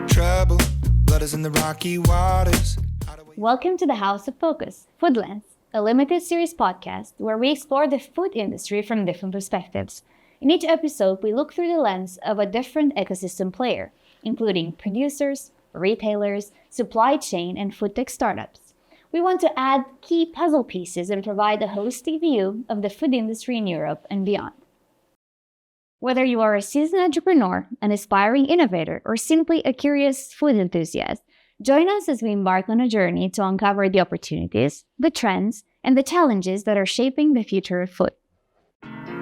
Trouble, blood is in the rocky waters. Welcome to the House of Focus, Food Lens, a limited series podcast where we explore the food industry from different perspectives. In each episode, we look through the lens of a different ecosystem player, including producers, retailers, supply chain, and food tech startups. We want to add key puzzle pieces and provide a holistic view of the food industry in Europe and beyond. Whether you are a seasoned entrepreneur, an aspiring innovator, or simply a curious food enthusiast, join us as we embark on a journey to uncover the opportunities, the trends, and the challenges that are shaping the future of food.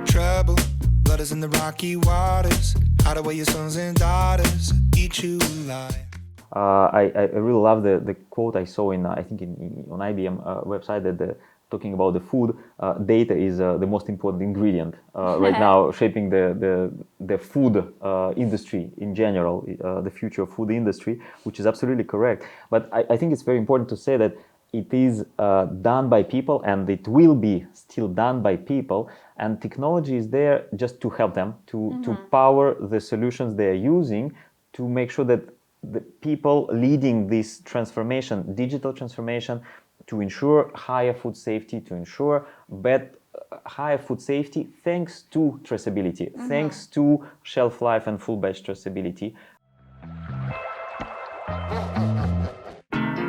Trouble, blood is in the rocky waters. Hide away your sons and daughters, eat you alive. I really love the quote I saw on IBM website that talking about the food, data is the most important ingredient right now, shaping the food industry in general, the future of food industry, which is absolutely correct. But I think it's very important to say that it is done by people, and it will be still done by people, and technology is there just to help them, to power the solutions they are using, to make sure that the people leading this transformation, digital transformation, to ensure higher food safety, to ensure higher food safety thanks to traceability, thanks to shelf life and full batch traceability.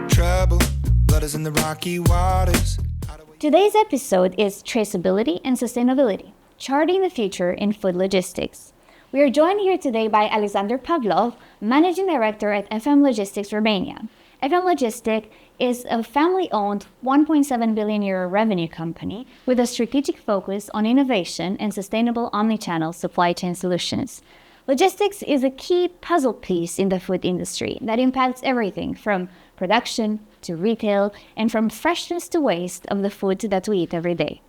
Trouble, blood is in the rocky waters. Today's episode is Traceability and Sustainability, charting the future in food logistics. We are joined here today by Alexander Pavlov, Managing Director at FM Logistic Romania. FM Logistic is a family-owned 1.7 billion euro revenue company with a strategic focus on innovation and sustainable omnichannel supply chain solutions. Logistics is a key puzzle piece in the food industry that impacts everything from production to retail and from freshness to waste of the food that we eat every day.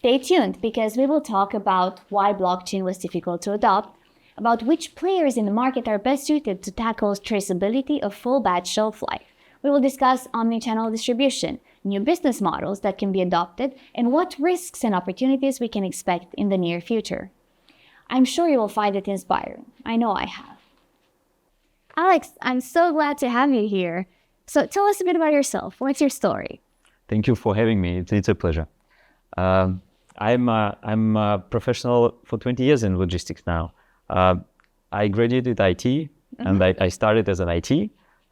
Stay tuned because we will talk about why blockchain was difficult to adopt, about which players in the market are best suited to tackle traceability of full batch shelf life. We will discuss omnichannel distribution, new business models that can be adopted, and what risks and opportunities we can expect in the near future. I'm sure you will find it inspiring. I know I have. Alex, I'm so glad to have you here. So tell us a bit about yourself. What's your story? Thank you for having me. It's a pleasure. I'm a professional for 20 years in logistics now. I graduated IT, and I started as an IT,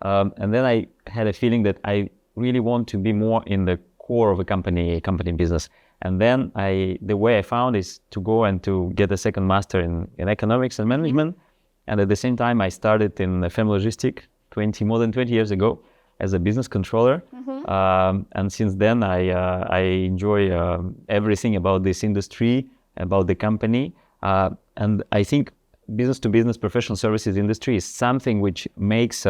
and then I had a feeling that I really want to be more in the core of a company business. And then the way I found is to go and to get a second master in economics and management. And at the same time, I started in FM Logistic more than 20 years ago as a business controller. And since then, I enjoy everything about this industry, about the company. And I think business-to-business professional services industry is something which makes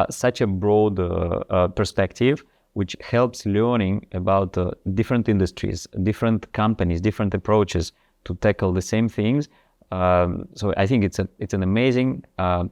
such a broad perspective, which helps learning about different industries, different companies, different approaches to tackle the same things. So I think it's an amazing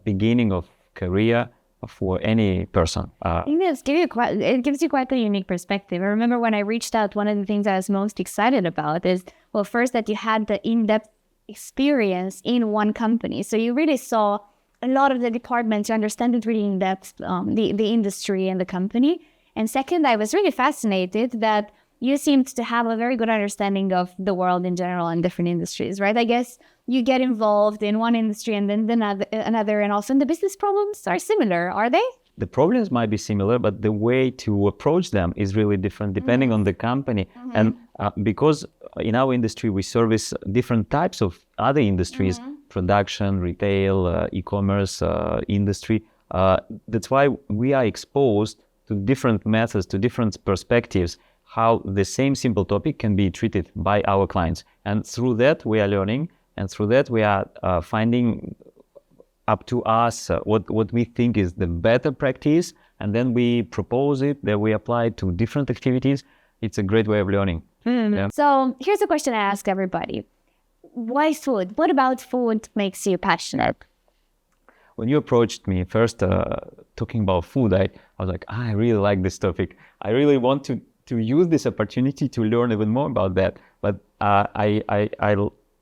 beginning of career for any person. I think it gives you quite a unique perspective. I remember when I reached out, one of the things I was most excited about is, well, first that you had the in-depth experience in one company. So you really saw a lot of the departments, you understand it really in depth, the industry and the company. And second, I was really fascinated that you seemed to have a very good understanding of the world in general and different industries, right? I guess you get involved in one industry and then another, and also the business problems are similar, are they? The problems might be similar, but the way to approach them is really different depending on the company. And because in our industry, we service different types of other industries, production, retail, e-commerce industry. That's why we are exposed to different methods, to different perspectives, how the same simple topic can be treated by our clients. And through that, we are learning, and through that, we are finding up to us what we think is the better practice, and then we propose it, that we apply it to different activities. It's a great way of learning. Yeah. So here's a question I ask everybody. Why food? What about food makes you passionate? When you approached me first talking about food, I was like, I really like this topic. I really want to use this opportunity to learn even more about that. But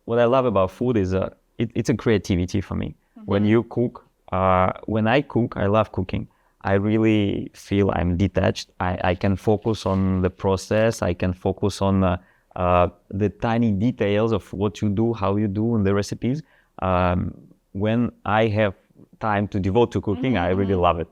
what I love about food is it's a creativity for me. When you cook, when I cook, I love cooking. I really feel I'm detached. I can focus on the process. I can focus on the tiny details of what you do, how you do, and the recipes. When I have time to devote to cooking, I really love it.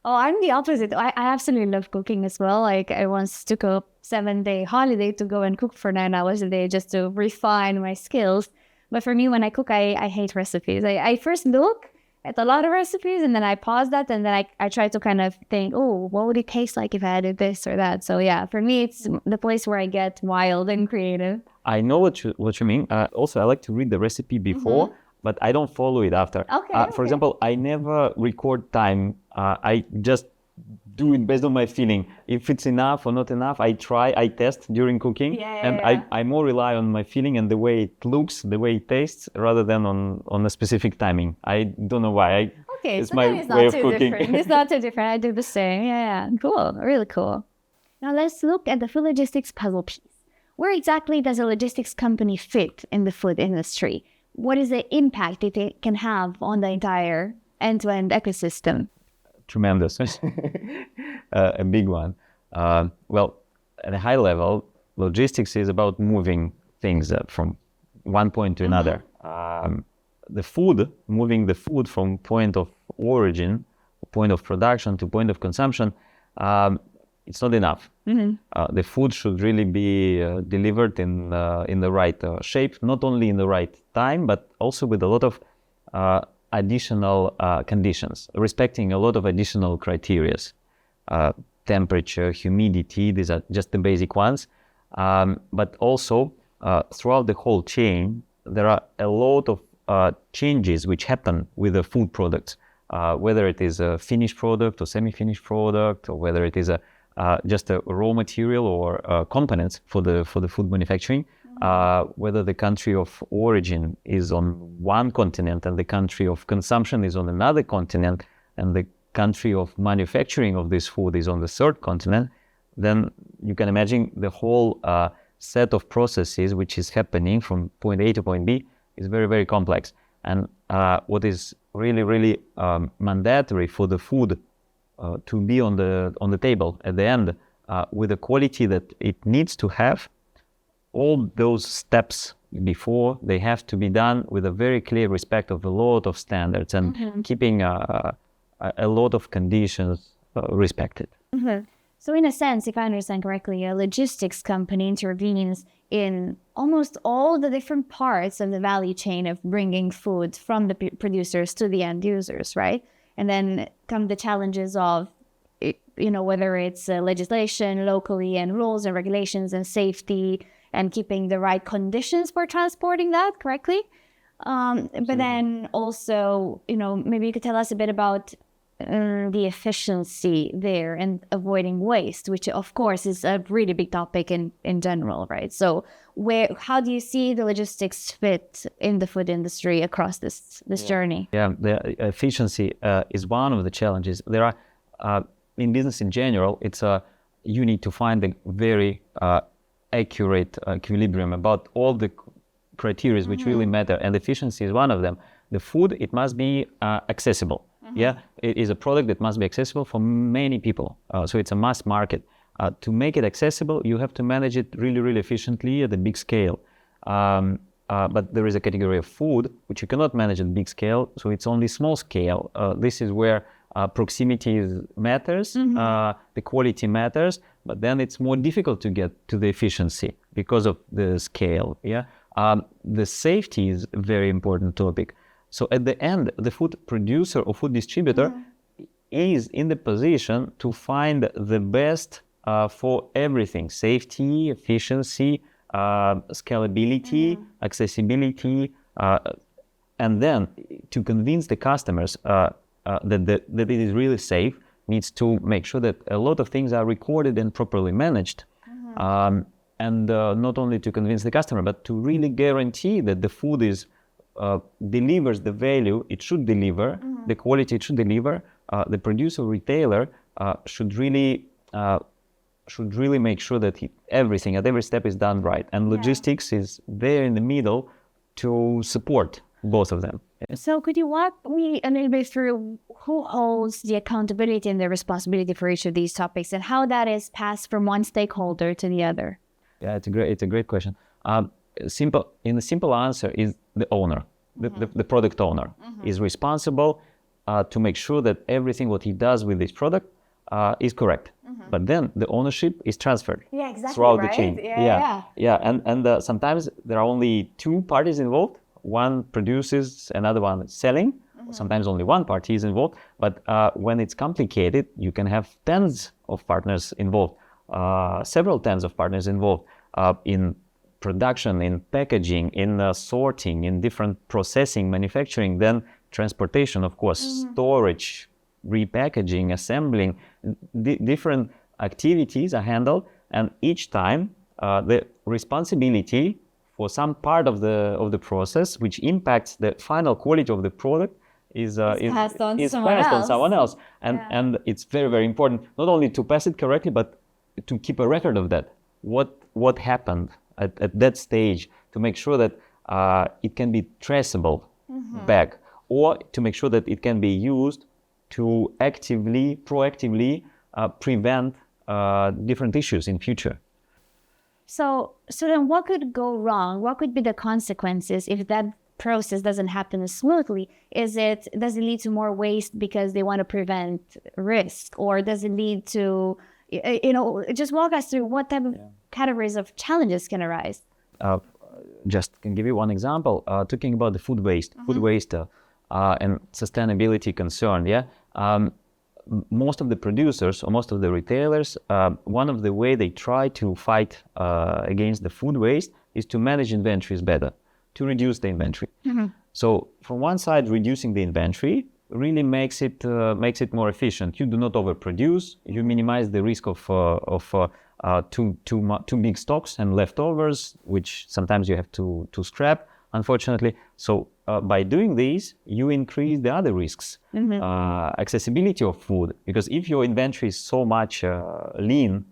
Oh, I'm the opposite. I absolutely love cooking as well. Like I once took a 7-day holiday to go and cook for 9 hours a day just to refine my skills. But for me, when I cook, I hate recipes. I first look at a lot of recipes and then I pause that and then I try to kind of think, oh, what would it taste like if I added this or that? So yeah, for me, it's the place where I get wild and creative. I know what you mean. Also, I like to read the recipe before, but I don't follow it after. For example, I never record time. I just do it based on my feeling. If it's enough or not enough, I test during cooking. I more rely on my feeling and the way it looks, the way it tastes, rather than on a specific timing. I don't know why. It's my way of cooking. It's not too different. I do the same. Yeah. Cool. Really cool. Now let's look at the food logistics puzzle piece. Where exactly does a logistics company fit in the food industry? What is the impact it can have on the entire end-to-end ecosystem? Tremendous. A big one. Well, at a high level, logistics is about moving things from one point to another. Moving the food from point of origin, point of production to point of consumption, it's not enough. The food should really be delivered in the right shape, not only in the right time, but also with a lot of additional conditions, respecting a lot of additional criteria. Temperature, humidity, these are just the basic ones. But also, throughout the whole chain, there are a lot of changes which happen with the food products, whether it is a finished product or semi-finished product, or whether it is just a raw material or components for the food manufacturing. Whether the country of origin is on one continent and the country of consumption is on another continent, and the country of manufacturing of this food is on the third continent, then you can imagine the whole set of processes which is happening from point A to point B is very, very complex. And what is really, really mandatory for the food to be on the table at the end with the quality that it needs to have, all those steps before, they have to be done with a very clear respect of a lot of standards and keeping a lot of conditions respected. So in a sense, if I understand correctly, a logistics company intervenes in almost all the different parts of the value chain of bringing food from the producers to the end users, right? And then come the challenges of, whether it's legislation locally and rules and regulations and safety and keeping the right conditions for transporting that correctly. But then also, maybe you could tell us a bit about the efficiency there and avoiding waste, which of course is a really big topic in general, right? So how do you see the logistics fit in the food industry across this journey? Yeah, the efficiency is one of the challenges. There are, in business in general, you need to find a very accurate equilibrium about all the criteria which really matter, and efficiency is one of them. The food, it must be accessible. It is a product that must be accessible for many people. So it's a mass market. To make it accessible, you have to manage it really, really efficiently at a big scale. But there is a category of food which you cannot manage at big scale, so it's only small scale. This is where proximity matters, the quality matters, but then it's more difficult to get to the efficiency because of the scale. The safety is a very important topic. So at the end, the food producer or food distributor is in the position to find the best for everything: safety, efficiency, scalability, accessibility, and then to convince the customers that it is really safe, needs to make sure that a lot of things are recorded and properly managed. And not only to convince the customer, but to really guarantee that the food delivers the value it should deliver, the quality it should deliver. The producer, retailer should really make sure that everything at every step is done right. And logistics is there in the middle to support both of them. So could you walk me a little bit through who holds the accountability and the responsibility for each of these topics and how that is passed from one stakeholder to the other? Yeah, it's a great question. The simple answer is the owner, the product owner is responsible to make sure that everything what he does with this product is correct. But then the ownership is transferred throughout the chain. And sometimes there are only two parties involved. One produces, another one is selling. Sometimes only one party is involved. But when it's complicated, you can have tens of partners involved, several tens of partners involved in production, in packaging, in sorting, in different processing, manufacturing, then transportation, of course, storage, repackaging, assembling. Different activities are handled, and each time the responsibility for some part of the process, which impacts the final quality of the product, is passed on to someone else. And it's very, very important not only to pass it correctly, but to keep a record of that. What happened at that stage, to make sure that it can be traceable back, or to make sure that it can be used to proactively prevent different issues in future. So then what could go wrong? What could be the consequences if that process doesn't happen smoothly? Does it lead to more waste because they want to prevent risk? Or does it lead to, just walk us through what type of categories of challenges can arise? Just can give you one example, talking about the food waste, and sustainability concern, most of the producers or most of the retailers, one of the way they try to fight against the food waste is to manage inventories better, to reduce the inventory. So from one side, reducing the inventory really makes it more efficient. You do not overproduce. You minimize the risk of too big stocks and leftovers, which sometimes you have to scrap, unfortunately. So by doing this, you increase the other risks, accessibility of food. Because if your inventory is so much lean,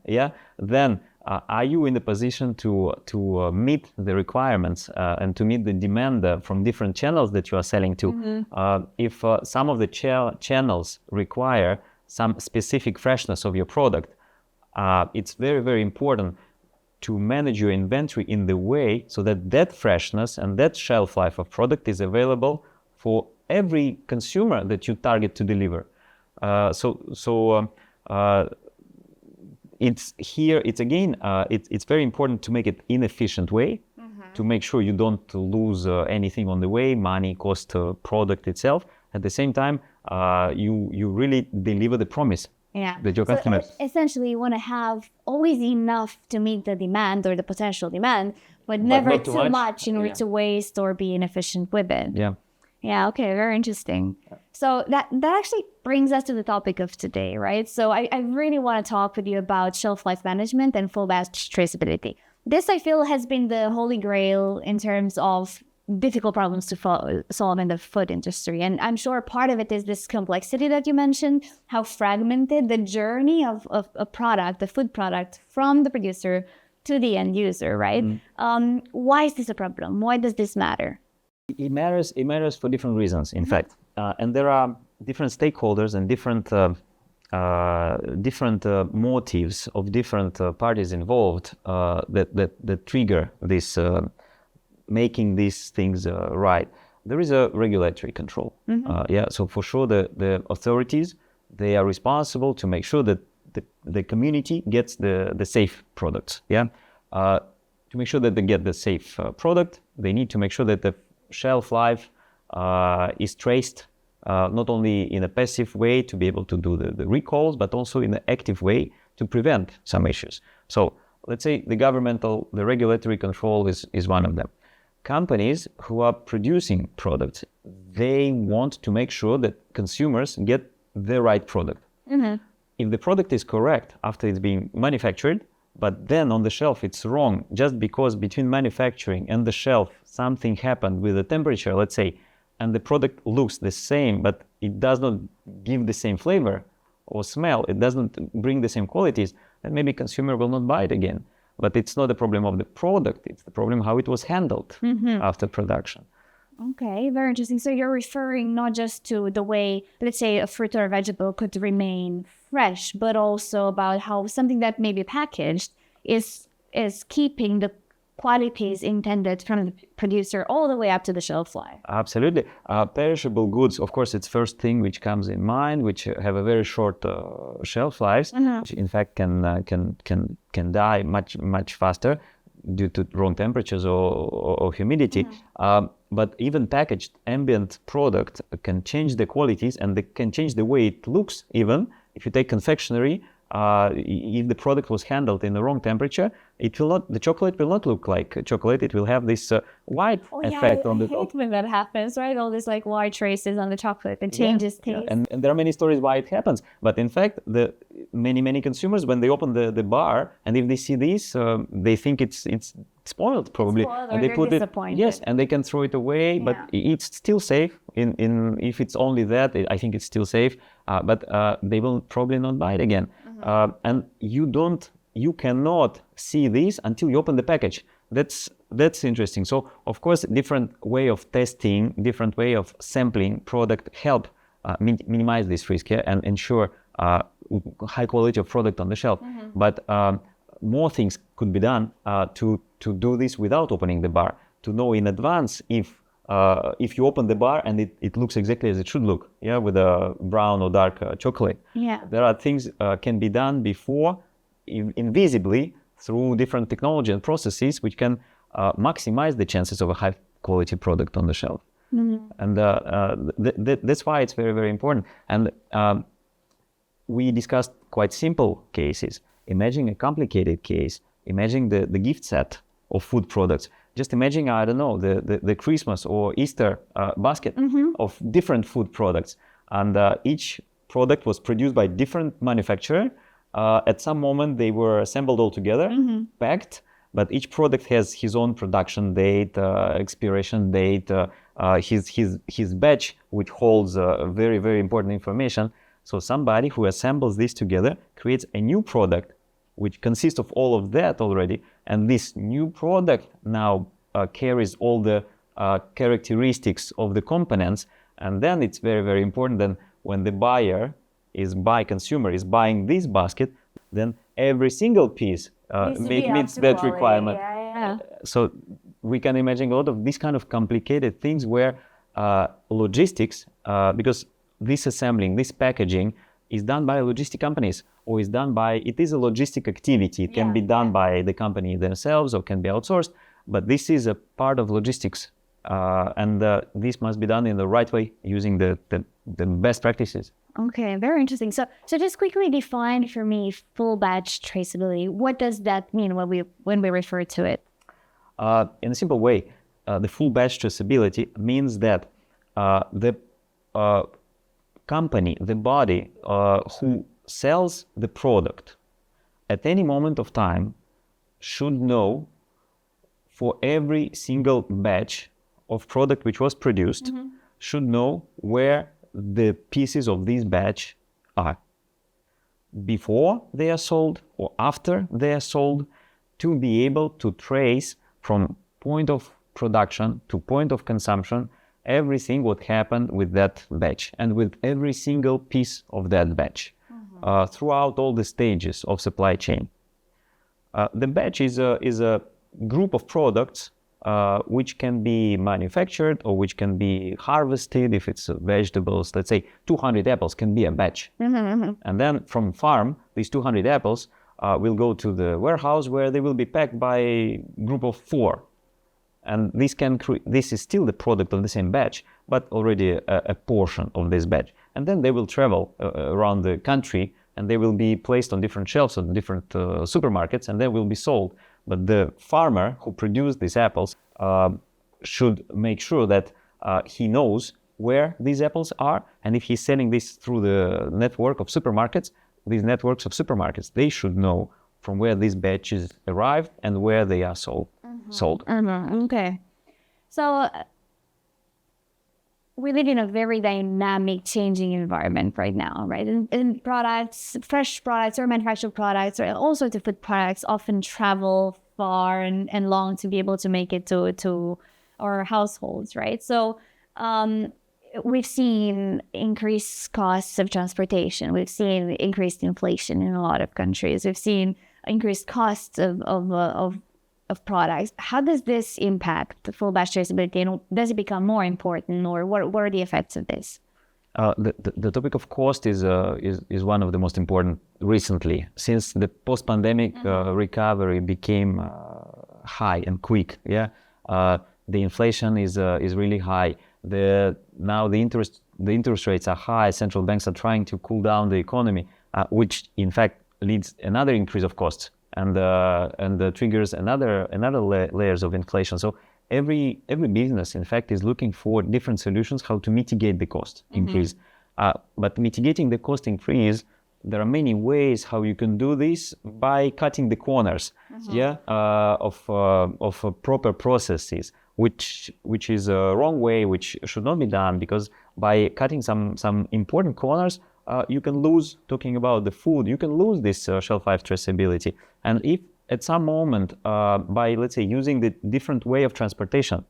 then are you in the position to meet the requirements and to meet the demand from different channels that you are selling to? If some of the channels require some specific freshness of your product, it's very, very important to manage your inventory in the way so that freshness and that shelf life of product is available for every consumer that you target to deliver. It's very important to make it inefficient way, to make sure you don't lose anything on the way, money, cost, product itself. At the same time, you really deliver the promise that your customers. Essentially, you want to have always enough to meet the demand or the potential demand, but never not too much in order to waste or be inefficient with it. Yeah, okay, very interesting. So that actually brings us to the topic of today, right? So I really want to talk with you about shelf life management and full batch traceability. This, I feel, has been the holy grail in terms of difficult problems to solve in the food industry. And I'm sure part of it is this complexity that you mentioned, how fragmented the journey of a product, the food product, from the producer to the end user, right? Why is this a problem? Why does this matter? It matters for different reasons, in fact. And there are different stakeholders and different motives of different parties involved that trigger this making these things right. There is a regulatory control. So for sure the authorities, they are responsible to make sure that the community gets the safe products. To make sure that they get the safe product, they need to make sure that the shelf life is traced, not only in a passive way to be able to do the recalls, but also in an active way to prevent some issues. So let's say the regulatory control is one of them. Companies who are producing products, they want to make sure that consumers get the right product. If the product is correct after it's being manufactured, but then on the shelf it's wrong just because between manufacturing and the shelf something happened with the temperature, let's say, and the product looks the same, but it does not give the same flavor or smell, it doesn't bring the same qualities, then maybe consumer will not buy it again. But it's not the problem of the product, it's the problem how it was handled after production. Okay, very interesting. So you're referring not just to the way, let's say, a fruit or a vegetable could remain fresh, but also about how something that may be packaged is keeping the qualities intended from the producer all the way up to the shelf life. Absolutely. Perishable goods, of course, it's first thing which comes in mind, which have a very short shelf lives, which in fact can die much faster due to wrong temperatures or humidity. But even packaged ambient product can change the qualities, and they can change the way it looks. Even if you take confectionery, if the product was handled in the wrong temperature, the chocolate will not look like chocolate. It will have this white effect on the top. I hate when that happens, right? All these like white traces on the chocolate and changes taste. Yeah. And there are many stories why it happens. But in fact, the many consumers, when they open the bar, and if they see this, they think it's spoiled probably, and they put disappointed. Yes, and they can throw it away. But it's still safe. In if it's only that, I think it's still safe. But they will probably not buy it again. And you cannot see this until you open the package. That's interesting. So of course, different way of testing, different way of sampling product help minimize this risk and ensure high quality of product on the shelf. But more things could be done to do this without opening the bar, to know in advance if you open the bar and it looks exactly as it should look, with a brown or dark chocolate. There are things can be done before, invisibly, through different technology and processes which can maximize the chances of a high quality product on the shelf. And that's why it's very, very important. And we discussed quite simple cases. Imagine a complicated case. Imagine the gift set of food products. Just imagine, I don't know, the Christmas or Easter basket of different food products. And each product was produced by different manufacturer. At some moment, they were assembled all together, packed, but each product has his own production date, expiration date, his batch, which holds very, very important information. So somebody who assembles this together creates a new product, which consists of all of that already. And this new product now carries all the characteristics of the components. And then it's very, very important that when the consumer is buying this basket, then every single piece meets that requirement. So we can imagine a lot of these kind of complicated things where logistics, because this assembling, this packaging is done by logistic companies, or it is a logistic activity. It can be done by the company themselves or can be outsourced, but this is a part of logistics. And this must be done in the right way using the best practices. Okay, very interesting. So just quickly define for me full batch traceability. What does that mean when we refer to it? In a simple way, the full batch traceability means that the company, the body who sells the product at any moment of time should know for every single batch of product which was produced, should know where the pieces of this batch are before they are sold or after they are sold, to be able to trace from point of production to point of consumption everything what happened with that batch and with every single piece of that batch throughout all the stages of supply chain. The batch is a group of products which can be manufactured or which can be harvested. If it's vegetables, let's say 200 apples can be a batch. And then from farm, these 200 apples will go to the warehouse where they will be packed by a group of 4. And this is still the product of the same batch, but already a portion of this batch. And then they will travel around the country, and they will be placed on different shelves on different supermarkets, and they will be sold. But the farmer who produced these apples should make sure that he knows where these apples are. And if he's selling this through the network of supermarkets, these networks of supermarkets, they should know from where these batches arrived and where they are sold. Okay. So we live in a very dynamic, changing environment right now, right? And products, fresh products or manufactured products or all sorts of food products often travel far and long to be able to make it to our households, right? So we've seen increased costs of transportation. We've seen increased inflation in a lot of countries. We've seen increased costs of products. How does this impact the full batch traceability, and does it become more important, or what are the effects of this? The topic of cost is one of the most important recently, since the post-pandemic recovery became high and quick. Yeah, the inflation is really high. Now the interest rates are high. Central banks are trying to cool down the economy, which in fact leads another increase of costs and triggers another layers of inflation. So every business, in fact, is looking for different solutions how to mitigate the cost increase. But mitigating the cost increase, there are many ways how you can do this by cutting the corners, of proper processes, which is a wrong way, which should not be done, because by cutting some important corners, you can lose, talking about the food, you can lose this shelf life traceability. And if at some moment, by, let's say, using the different way of transportation,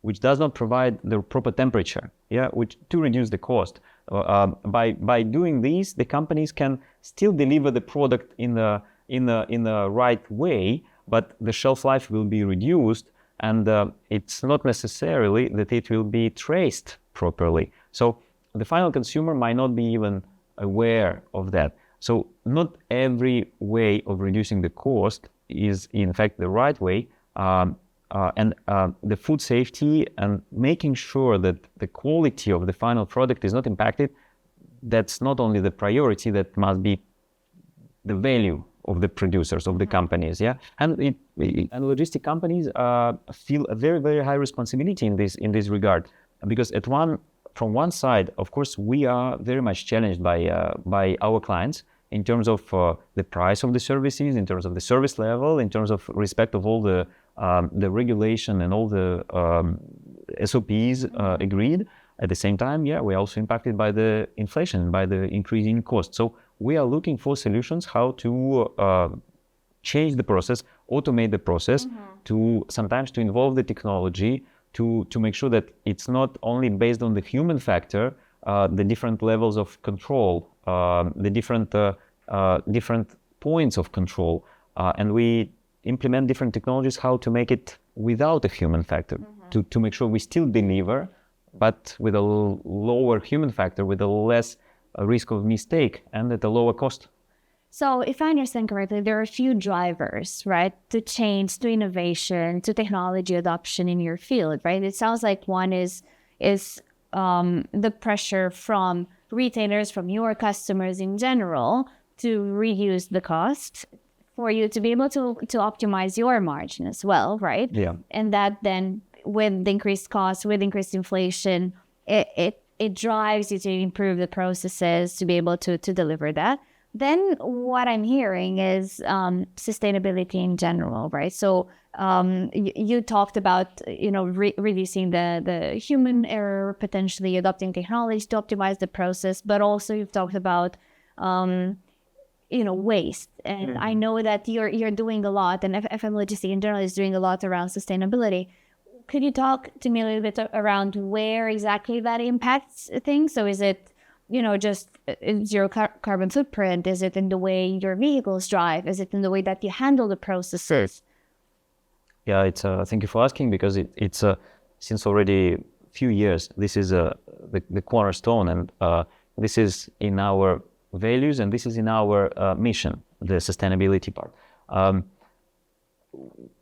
which does not provide the proper temperature, which to reduce the cost, by doing this, the companies can still deliver the product in the right way, but the shelf life will be reduced, and it's not necessarily that it will be traced properly. So the final consumer might not be even aware of that. So not every way of reducing the cost is in fact the right way. And the food safety and making sure that the quality of the final product is not impacted, that's not only the priority, that must be the value of the producers, of the companies. And logistic companies feel a very, very high responsibility in this regard, because from one side, of course, we are very much challenged by our clients in terms of the price of the services, in terms of the service level, in terms of respect of all the regulation and all the SOPs agreed. At the same time, we're also impacted by the inflation, by the increasing cost. So we are looking for solutions how to change the process, automate the process, to sometimes to involve the technology, to make sure that it's not only based on the human factor, the different levels of control, the different points of control, and we implement different technologies how to make it without a human factor, to make sure we still deliver, but with a lower human factor, with a less risk of mistake, and at a lower cost. So if I understand correctly, there are a few drivers, right, to change, to innovation, to technology adoption in your field, right? It sounds like one is the pressure from retailers, from your customers in general, to reduce the cost for you to be able to optimize your margin as well, right? Yeah. And that then, with the increased costs, with increased inflation, it drives you to improve the processes to be able to deliver that. Then what I'm hearing is sustainability in general, right? So you talked about, reducing the human error, potentially adopting technology to optimize the process, but also you've talked about waste. And I know that you're doing a lot, and FM Logistic in general is doing a lot around sustainability. Could you talk to me a little bit around where exactly that impacts things? So is it, just zero carbon footprint? Is it in the way your vehicles drive? Is it in the way that you handle the processes? Yeah, it's thank you for asking, because it's since already a few years, this is the cornerstone, and this is in our values, and this is in our mission, the sustainability part.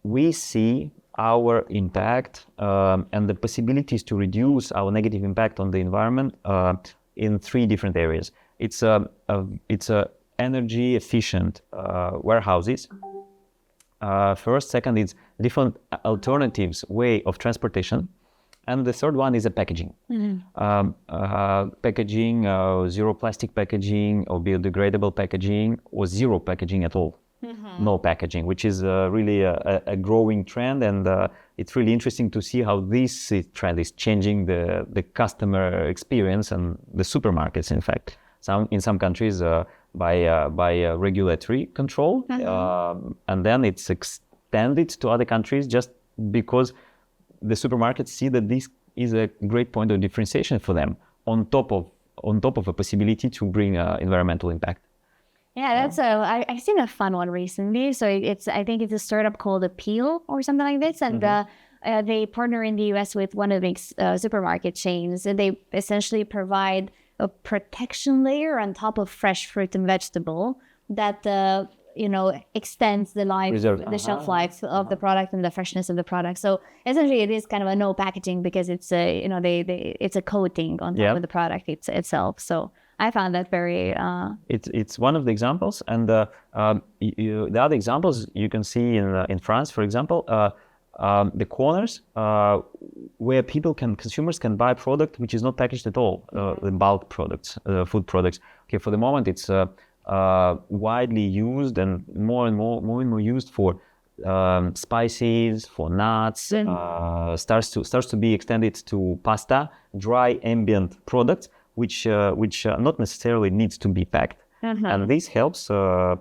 We see our impact and the possibilities to reduce our negative impact on the environment in three different areas. It's energy efficient warehouses. First, second is different alternatives way of transportation, and the third one is a packaging. Packaging, zero plastic packaging, or biodegradable packaging, or zero packaging at all. No packaging, which is really a growing trend, and it's really interesting to see how this trend is changing the customer experience and the supermarkets. In fact, in some countries by regulatory control, and then it's extended to other countries just because the supermarkets see that this is a great point of differentiation for them on top of a possibility to bring environmental impact. Yeah, that's I've seen a fun one recently. So I think it's a startup called Appeal or something like this, and they partner in the US with one of the big supermarket chains, and they essentially provide a protection layer on top of fresh fruit and vegetable that extends the shelf life of the product and the freshness of the product. So essentially, it is kind of a no packaging because it's it's a coating on top of the product itself. So I found that very. It's one of the examples, and the other examples you can see in France, for example, the corners where consumers can buy product which is not packaged at all, the bulk products, food products. Okay, for the moment it's widely used and more used for spices, for nuts. Starts to be extended to pasta, dry ambient products, which not necessarily needs to be packed. And this helps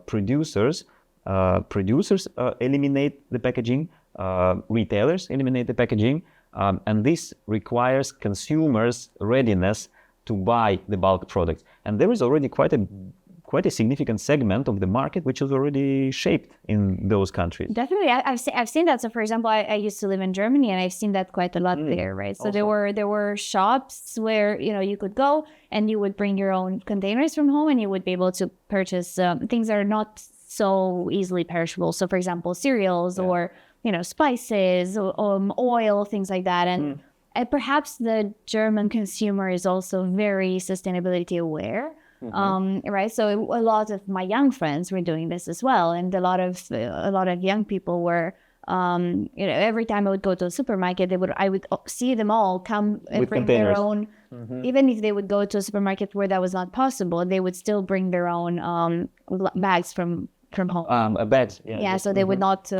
producers eliminate the packaging, retailers eliminate the packaging, and this requires consumers' readiness to buy the bulk products. And there is already quite a significant segment of the market which is already shaped in those countries. Definitely, I've seen that. So, for example, I used to live in Germany, and I've seen that quite a lot there, right? So there were shops where you could go and you would bring your own containers from home, and you would be able to purchase things that are not so easily perishable. So, for example, cereals or spices or oil, things like that, and perhaps the German consumer is also very sustainability aware. Right, so a lot of my young friends were doing this as well, and a lot of young people were, every time I would go to a supermarket, I would see them all come and with bring containers. their own. Even if they would go to a supermarket where that was not possible, they would still bring their own bags from home. Bags, so they would not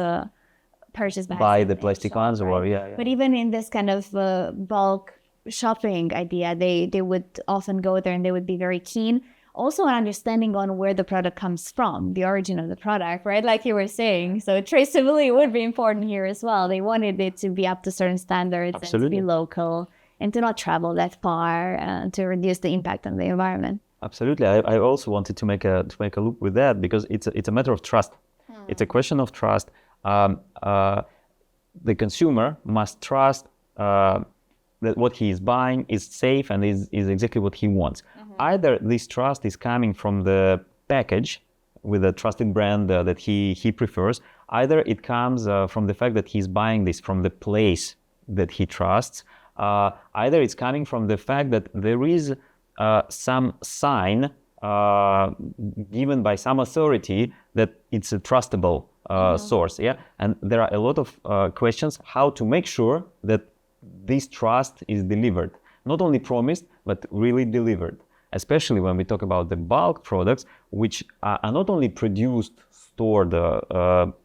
purchase bags. Buy the plastic ones, right? or But even in this kind of bulk shopping idea, they would often go there, and they would be very keen also on understanding on where the product comes from, the origin of the product, right? Like you were saying. So traceability would be important here as well. They wanted it to be up to certain standards. Absolutely. And to be local and to not travel that far to reduce the impact on the environment. Absolutely. I also wanted to make a loop with that, because it's a matter of trust. It's a question of trust. The consumer must trust that what he is buying is safe and is exactly what he wants. Either this trust is coming from the package with a trusted brand that he prefers, either it comes from the fact that he's buying this from the place that he trusts, either it's coming from the fact that there is some sign given by some authority that it's a trustable source. And there are a lot of questions how to make sure that this trust is delivered, not only promised, but really delivered, especially when we talk about the bulk products, which are not only produced, stored,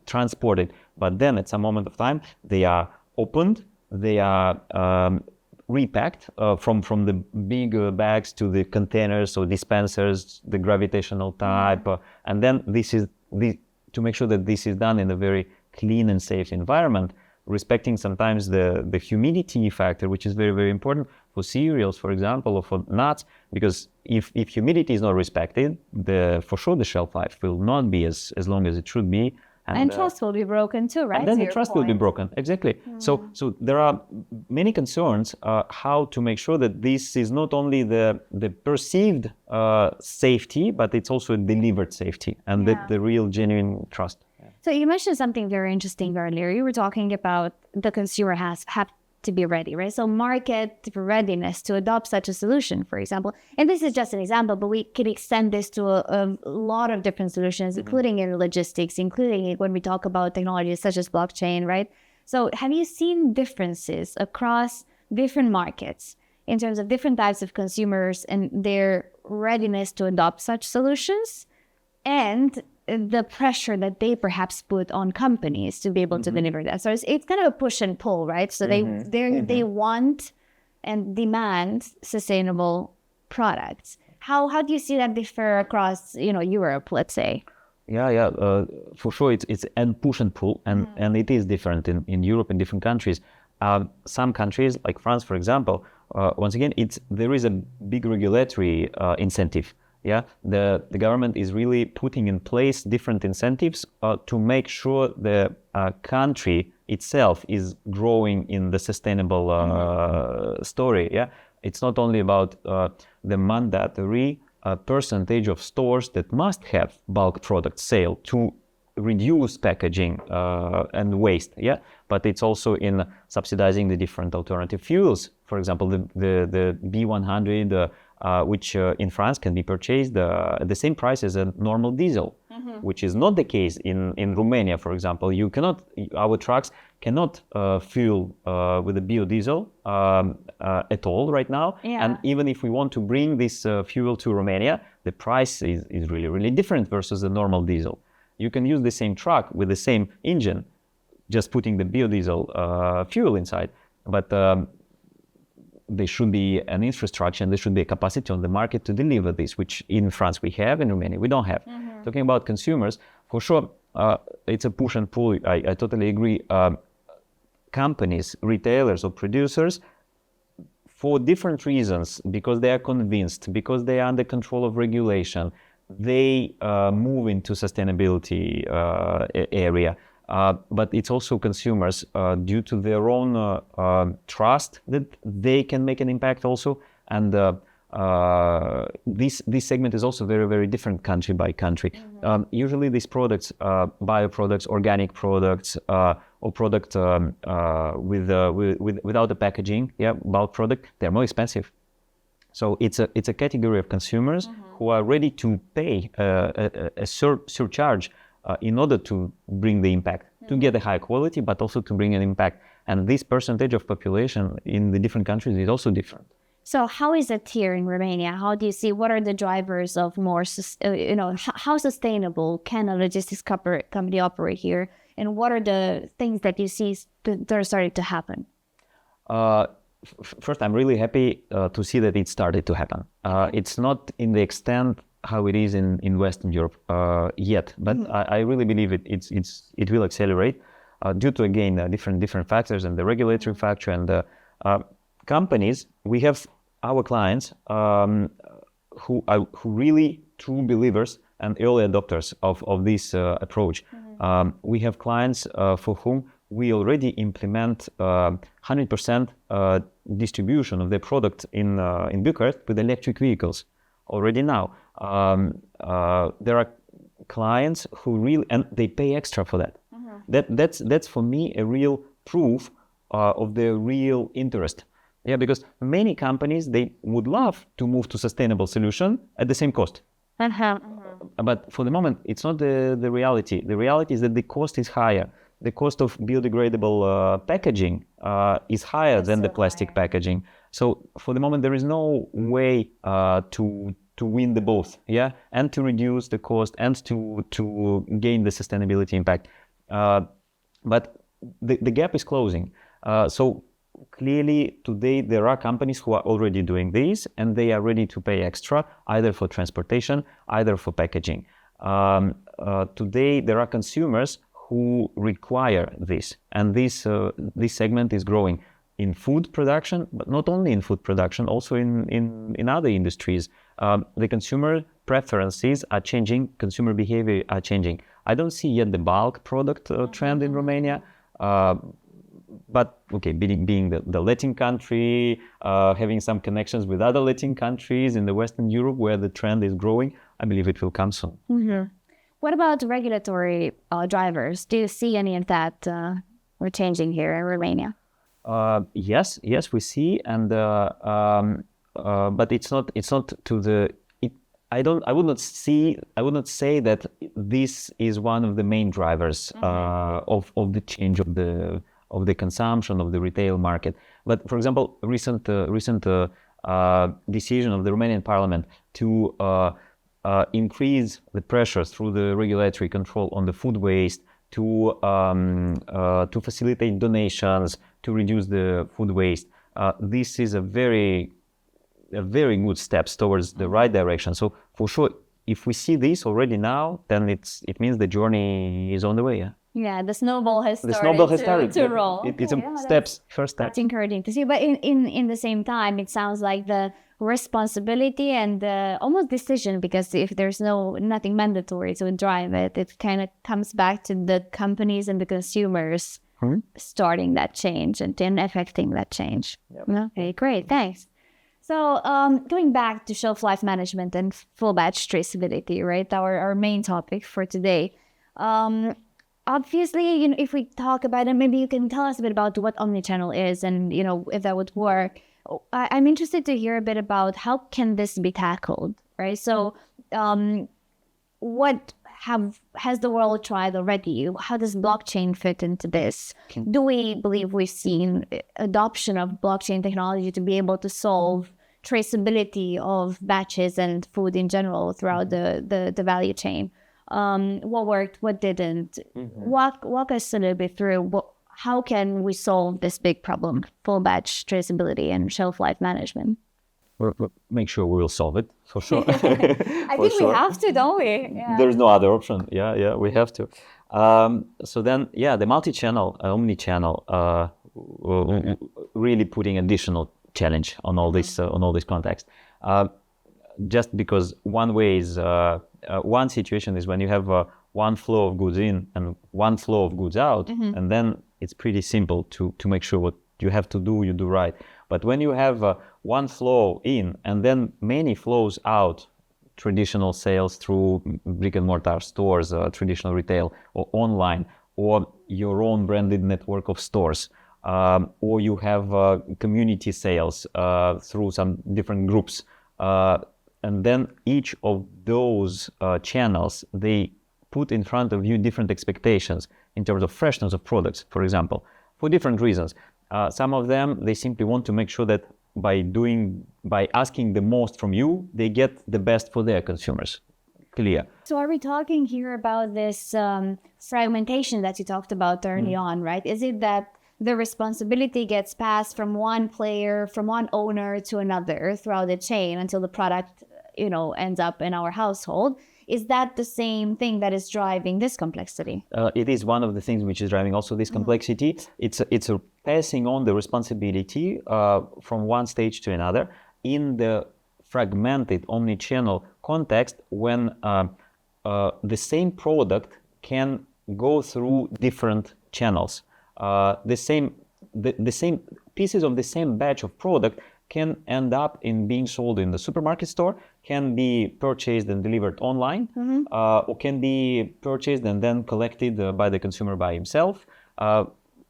transported, but then at some moment of time, they are opened, they are repacked from the big bags to the containers or dispensers, the gravitational type, and then to make sure that this is done in a very clean and safe environment, respecting sometimes the humidity factor, which is very, very important for cereals, for example, or for nuts, because if humidity is not respected, for sure the shelf life will not be as long as it should be. And trust will be broken too, right? And then the trust will be broken, exactly. So there are many concerns how to make sure that this is not only the perceived safety, but it's also delivered safety and the real genuine trust. So you mentioned something very interesting earlier. You were talking about the consumer have to be ready, right? So market readiness to adopt such a solution, for example. And this is just an example, but we could extend this to a lot of different solutions, including in logistics, including when we talk about technologies such as blockchain, right? So have you seen differences across different markets in terms of different types of consumers and their readiness to adopt such solutions, and the pressure that they perhaps put on companies to be able to deliver that? So it's kind of a push and pull, right? So they want and demand sustainable products. How do you see that differ across Europe, let's say? For sure it's and push and pull, and it is different in Europe, in different countries. Some countries, like France, for example, once again, there is a big regulatory incentive. Yeah, the government is really putting in place different incentives to make sure the country itself is growing in the sustainable story. Yeah, it's not only about the mandatory percentage of stores that must have bulk product sale to reduce packaging and waste, yeah, but it's also in subsidizing the different alternative fuels. For example, the B100, which in France can be purchased at the same price as a normal diesel, which is not the case in Romania, for example. Our trucks cannot fuel with a biodiesel at all right now. Yeah. And even if we want to bring this fuel to Romania, the price is really, really different versus the normal diesel. You can use the same truck with the same engine, just putting the biodiesel fuel inside, but there should be an infrastructure and there should be a capacity on the market to deliver this, which in France we have, in Romania we don't have. Talking about consumers, for sure, it's a push and pull. I totally agree. Companies, retailers or producers, for different reasons, because they are convinced, because they are under control of regulation, they move into sustainability area. But it's also consumers due to their own trust that they can make an impact also. And this segment is also very, very different country by country. Usually these products, bioproducts, organic products, or product without the packaging, yeah, bulk product, they're more expensive. So it's a category of consumers who are ready to pay a surcharge in order to bring the impact, to get a high quality, but also to bring an impact. And this percentage of population in the different countries is also different. So how is it here in Romania? How do you see, what are the drivers of more, how sustainable can a logistics company operate here? And what are the things that you see that are starting to happen? First, I'm really happy to see that it started to happen. It's not in the extent how it is in Western Europe yet, but I really believe it will accelerate due to, again, different factors and the regulatory factor and the companies. We have our clients who are really true believers and early adopters of this approach. We have clients for whom we already implement 100% distribution of their product in Bucharest with electric vehicles already now. There are clients who really, and they pay extra for that. That's for me a real proof of their real interest. Yeah, because many companies, they would love to move to sustainable solution at the same cost. But for the moment, it's not the reality. The reality is that the cost is higher. The cost of biodegradable packaging is higher than the plastic packaging. So for the moment, there is no way to win the both, yeah, and to reduce the cost and to gain the sustainability impact. But the gap is closing. So clearly today there are companies who are already doing this and they are ready to pay extra either for transportation, either for packaging. Today there are consumers who require this, and this segment is growing in food production, but not only in food production, also in other industries. The consumer preferences are changing, consumer behavior are changing. I don't see yet the bulk product trend in Romania, but okay, being the Latin country, having some connections with other Latin countries in the Western Europe where the trend is growing, I believe it will come soon. What about regulatory drivers? Do you see any of that we're changing here in Romania? Yes, we see, and but it's not to the. I would not say that this is one of the main drivers of the change of the consumption of the retail market. But for example, recent decision of the Romanian Parliament to increase the pressures through the regulatory control on the food waste, to facilitate donations, to reduce the food waste. This is a very good steps towards the right direction. So for sure, if we see this already now, then it means the journey is on the way. Yeah. Yeah, the snowball has The started snowball has started. to roll. It's Okay, a yeah, first step. that's encouraging to see. But in the same time, it sounds like the responsibility and the almost decision, because if there's nothing mandatory to drive it, it kind of comes back to the companies and the consumers starting that change and then affecting that change. Yep. Okay, great, thanks. So going back to shelf life management and full batch traceability, right? Our main topic for today. Obviously, if we talk about it, maybe you can tell us a bit about what omnichannel is and, if that would work. I'm interested to hear a bit about how can this be tackled, right? So what has the world tried already? How does blockchain fit into this? Do we believe we've seen adoption of blockchain technology to be able to solve traceability of batches and food in general throughout the value chain? What worked, what didn't? Walk us a little bit through how can we solve this big problem, full batch traceability and shelf life management? We'll make sure we will solve it, for sure. I think we have to, don't we? Yeah. There's no other option. Yeah, we have to. So then, the multi-channel, omni-channel, really putting additional challenge on all this context. Just because one way is one situation is when you have one flow of goods in and one flow of goods out, and then it's pretty simple to make sure what you have to do, you do right. But when you have one flow in and then many flows out, traditional sales through brick and mortar stores, traditional retail, or online, or your own branded network of stores, or you have community sales through some different groups, and then each of those channels, they put in front of you different expectations in terms of freshness of products, for example, for different reasons. Some of them, they simply want to make sure that by asking the most from you, they get the best for their consumers. Clear. So are we talking here about this fragmentation that you talked about early on, right? Is it that the responsibility gets passed from one player, from one owner to another throughout the chain until the product, ends up in our household? Is that the same thing that is driving this complexity? It is one of the things which is driving also this complexity. It's a passing on the responsibility from one stage to another in the fragmented omni-channel context when the same product can go through different channels. The same pieces of the same batch of product can end up in being sold in the supermarket store, can be purchased and delivered online, or can be purchased and then collected by the consumer by himself.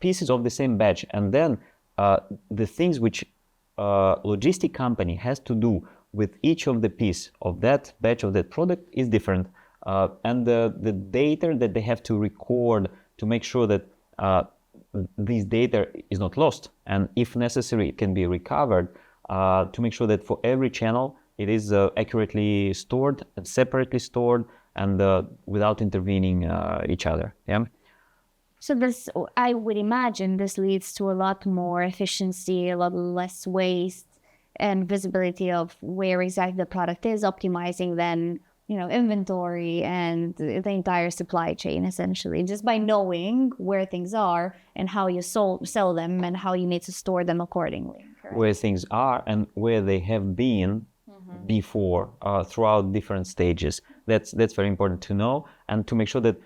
Pieces of the same batch, and then the things which logistic company has to do with each of the piece of that batch of that product is different, and the data that they have to record to make sure that this data is not lost, and if necessary it can be recovered, to make sure that for every channel it is accurately stored and separately stored and without intervening each other. So this, I would imagine, this leads to a lot more efficiency, a lot less waste, and visibility of where exactly the product is, optimizing then, inventory and the entire supply chain, essentially, just by knowing where things are and how you sell them and how you need to store them accordingly. Correct? Where things are and where they have been before, throughout different stages. That's very important to know, and to make sure that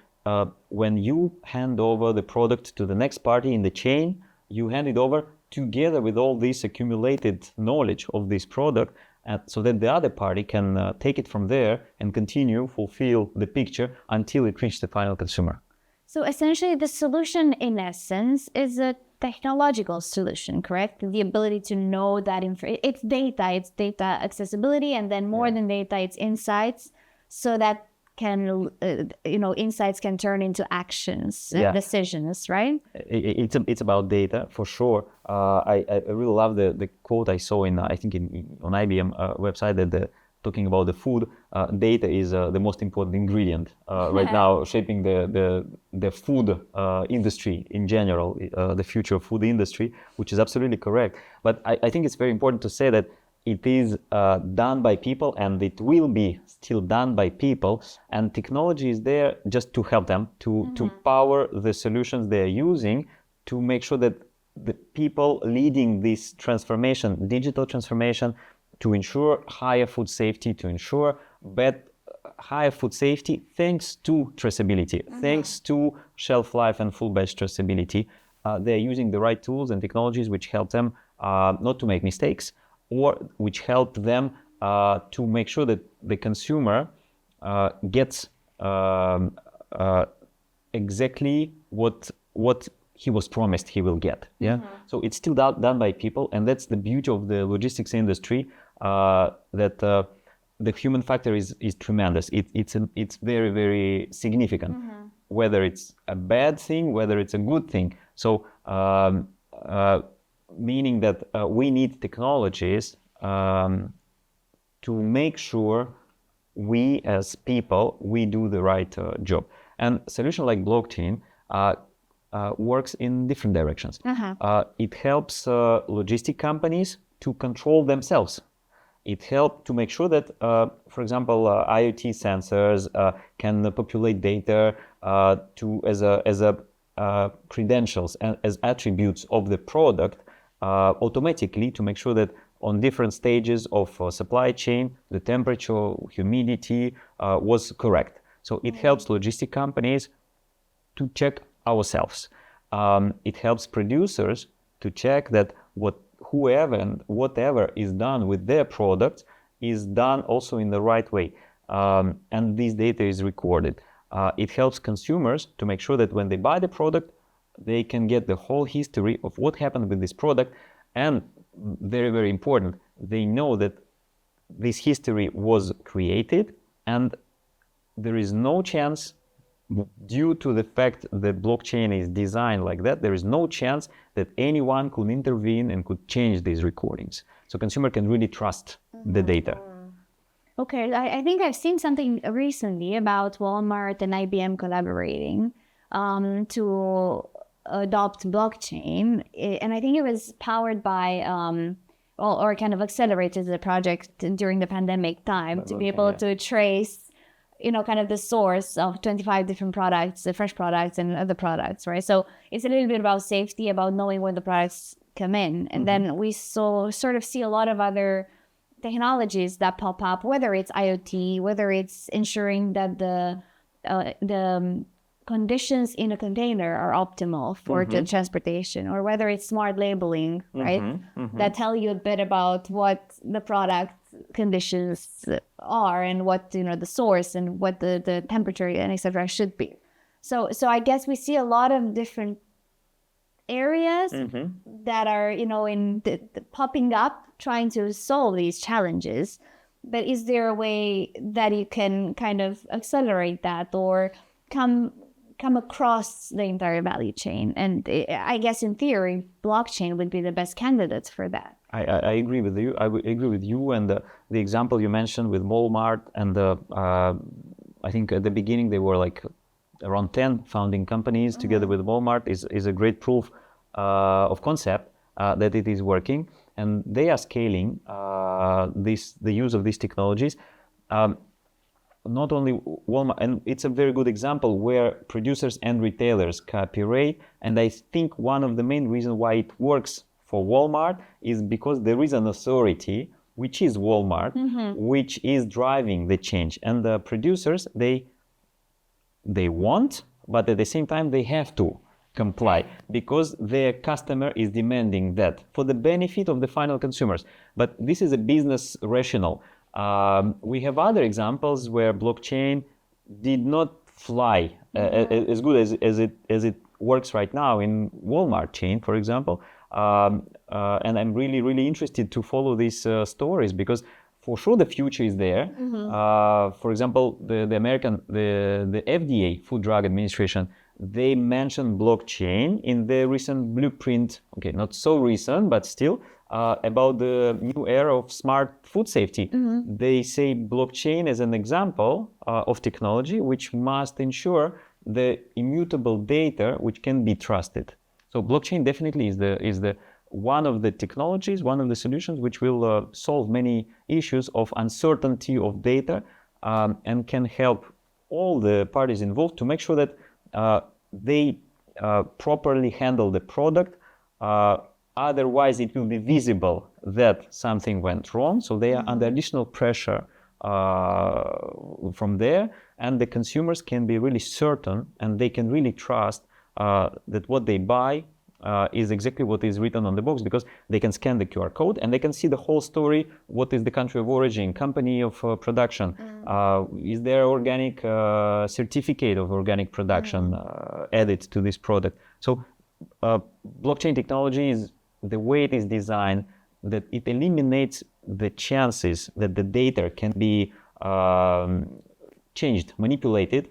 when you hand over the product to the next party in the chain, you hand it over together with all this accumulated knowledge of this product, so that the other party can take it from there and continue fulfill the picture until it reaches the final consumer. So essentially the solution in essence is a technological solution, correct? The ability to know that it's data accessibility, and then more than data, it's insights, so that can insights can turn into actions, decisions, right? It's about data for sure. I really love the quote I saw on IBM website that talking about the food. Data is the most important ingredient right now, shaping the food industry in general, the future of food industry, which is absolutely correct. But I think it's very important to say that it is done by people, and it will be still done by people, and technology is there just to help them to power the solutions they're using, to make sure that the people leading this transformation, digital transformation, to ensure higher food safety, to ensure higher food safety thanks to traceability, thanks to shelf life and full batch traceability. They're using the right tools and technologies which help them not to make mistakes, or which help them to make sure that the consumer gets exactly what he was promised he will get. Yeah. So it's still done by people, and that's the beauty of the logistics industry. That the human factor is tremendous. It's very, very significant. Whether it's a bad thing, whether it's a good thing. So meaning that we need technologies to make sure we as people, we do the right job. And solution like blockchain works in different directions. It helps logistic companies to control themselves. It helps to make sure that, for example, IoT sensors can populate data as credentials and as attributes of the product automatically, to make sure that on different stages of supply chain, the temperature, humidity was correct. So it helps logistic companies to check ourselves. It helps producers to check that whoever and whatever is done with their products is done also in the right way. And this data is recorded. It helps consumers to make sure that when they buy the product, they can get the whole history of what happened with this product. And very, very important, they know that this history was created, and there is no chance, due to the fact that blockchain is designed like that, there is no chance that anyone could intervene and could change these recordings. So consumer can really trust the data. Okay, I think I've seen something recently about Walmart and IBM collaborating to adopt blockchain, and I think it was powered by or kind of accelerated the project during the pandemic time to be able to trace, kind of the source of 25 different products, the fresh products and other products, right? So it's a little bit about safety, about knowing when the products come in. And then we sort of see a lot of other technologies that pop up, whether it's IoT, whether it's ensuring that the conditions in a container are optimal for the transportation, or whether it's smart labeling, right? That tell you a bit about what the product conditions are and what the source and what the temperature and etc. should be. So I guess we see a lot of different areas that are in the popping up, trying to solve these challenges. But is there a way that you can kind of accelerate that, or come across the entire value chain? And I guess in theory, blockchain would be the best candidate for that. I agree with you. I would agree with you. And the example you mentioned with Walmart, and I think at the beginning they were like around 10 founding companies together with Walmart is a great proof of concept that it is working. And they are scaling the use of these technologies. Not only Walmart, and it's a very good example where producers and retailers cooperate. And I think one of the main reasons why it works for Walmart is because there is an authority, which is Walmart, which is driving the change. And the producers, they want, but at the same time they have to comply because their customer is demanding that for the benefit of the final consumers. But this is a business rationale. We have other examples where blockchain did not fly as good as it works right now in Walmart chain, for example. And I'm really, really interested to follow these stories, because for sure the future is there. For example, the FDA, Food Drug Administration, they mentioned blockchain in their recent blueprint. Okay, not so recent, but still. About the new era of smart food safety. They say blockchain as an example of technology which must ensure the immutable data which can be trusted. So blockchain definitely is the one of the technologies, one of the solutions which will solve many issues of uncertainty of data and can help all the parties involved to make sure that they properly handle the product. Otherwise, it will be visible that something went wrong. So they are under additional pressure from there, and the consumers can be really certain and they can really trust that what they buy is exactly what is written on the box, because they can scan the QR code and they can see the whole story. What is the country of origin, company of production, is there organic certificate of organic production added to this product. So blockchain technology is the way it is designed, that it eliminates the chances that the data can be changed, manipulated.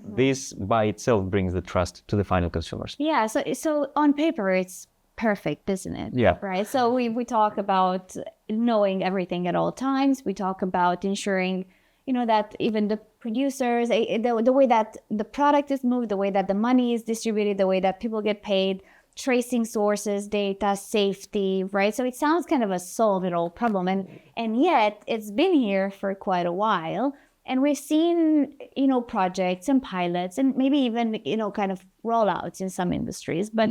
This by itself brings the trust to the final consumers. Yeah, so on paper it's perfect, isn't it? Yeah. Right. So we talk about knowing everything at all times. We talk about ensuring, that even the producers, the way that the product is moved, the way that the money is distributed, the way that people get paid, tracing sources, data, safety, right? So it sounds kind of a solve-it-all problem, and yet it's been here for quite a while. And we've seen, projects and pilots and maybe even, kind of rollouts in some industries, but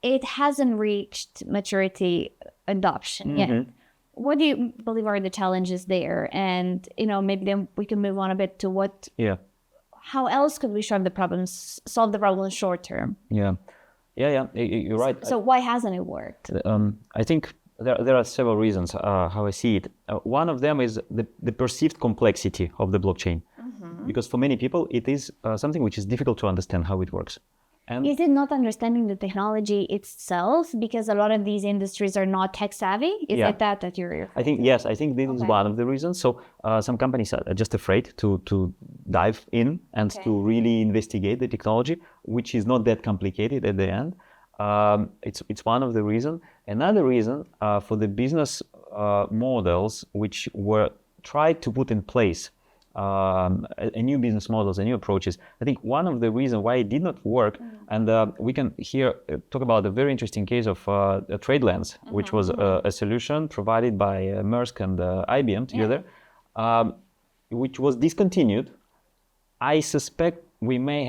it hasn't reached maturity adoption yet. What do you believe are the challenges there? And, maybe then we can move on a bit to how else could we solve the problems short term? Yeah, you're right. So why hasn't it worked? I think there are several reasons how I see it. One of them is the perceived complexity of the blockchain. Because for many people, it is something which is difficult to understand how it works. And is it not understanding the technology itself? Because a lot of these industries are not tech savvy. Is it that you're? I think yes. I think this is one of the reasons. So some companies are just afraid to dive in and to really investigate the technology, which is not that complicated at the end. It's one of the reasons. Another reason for the business models which were tried to put in place a new business models, a new approaches. I think one of the reasons why it did not work, and we can here talk about a very interesting case of TradeLens, which was a solution provided by Maersk and IBM together, which was discontinued. I suspect we may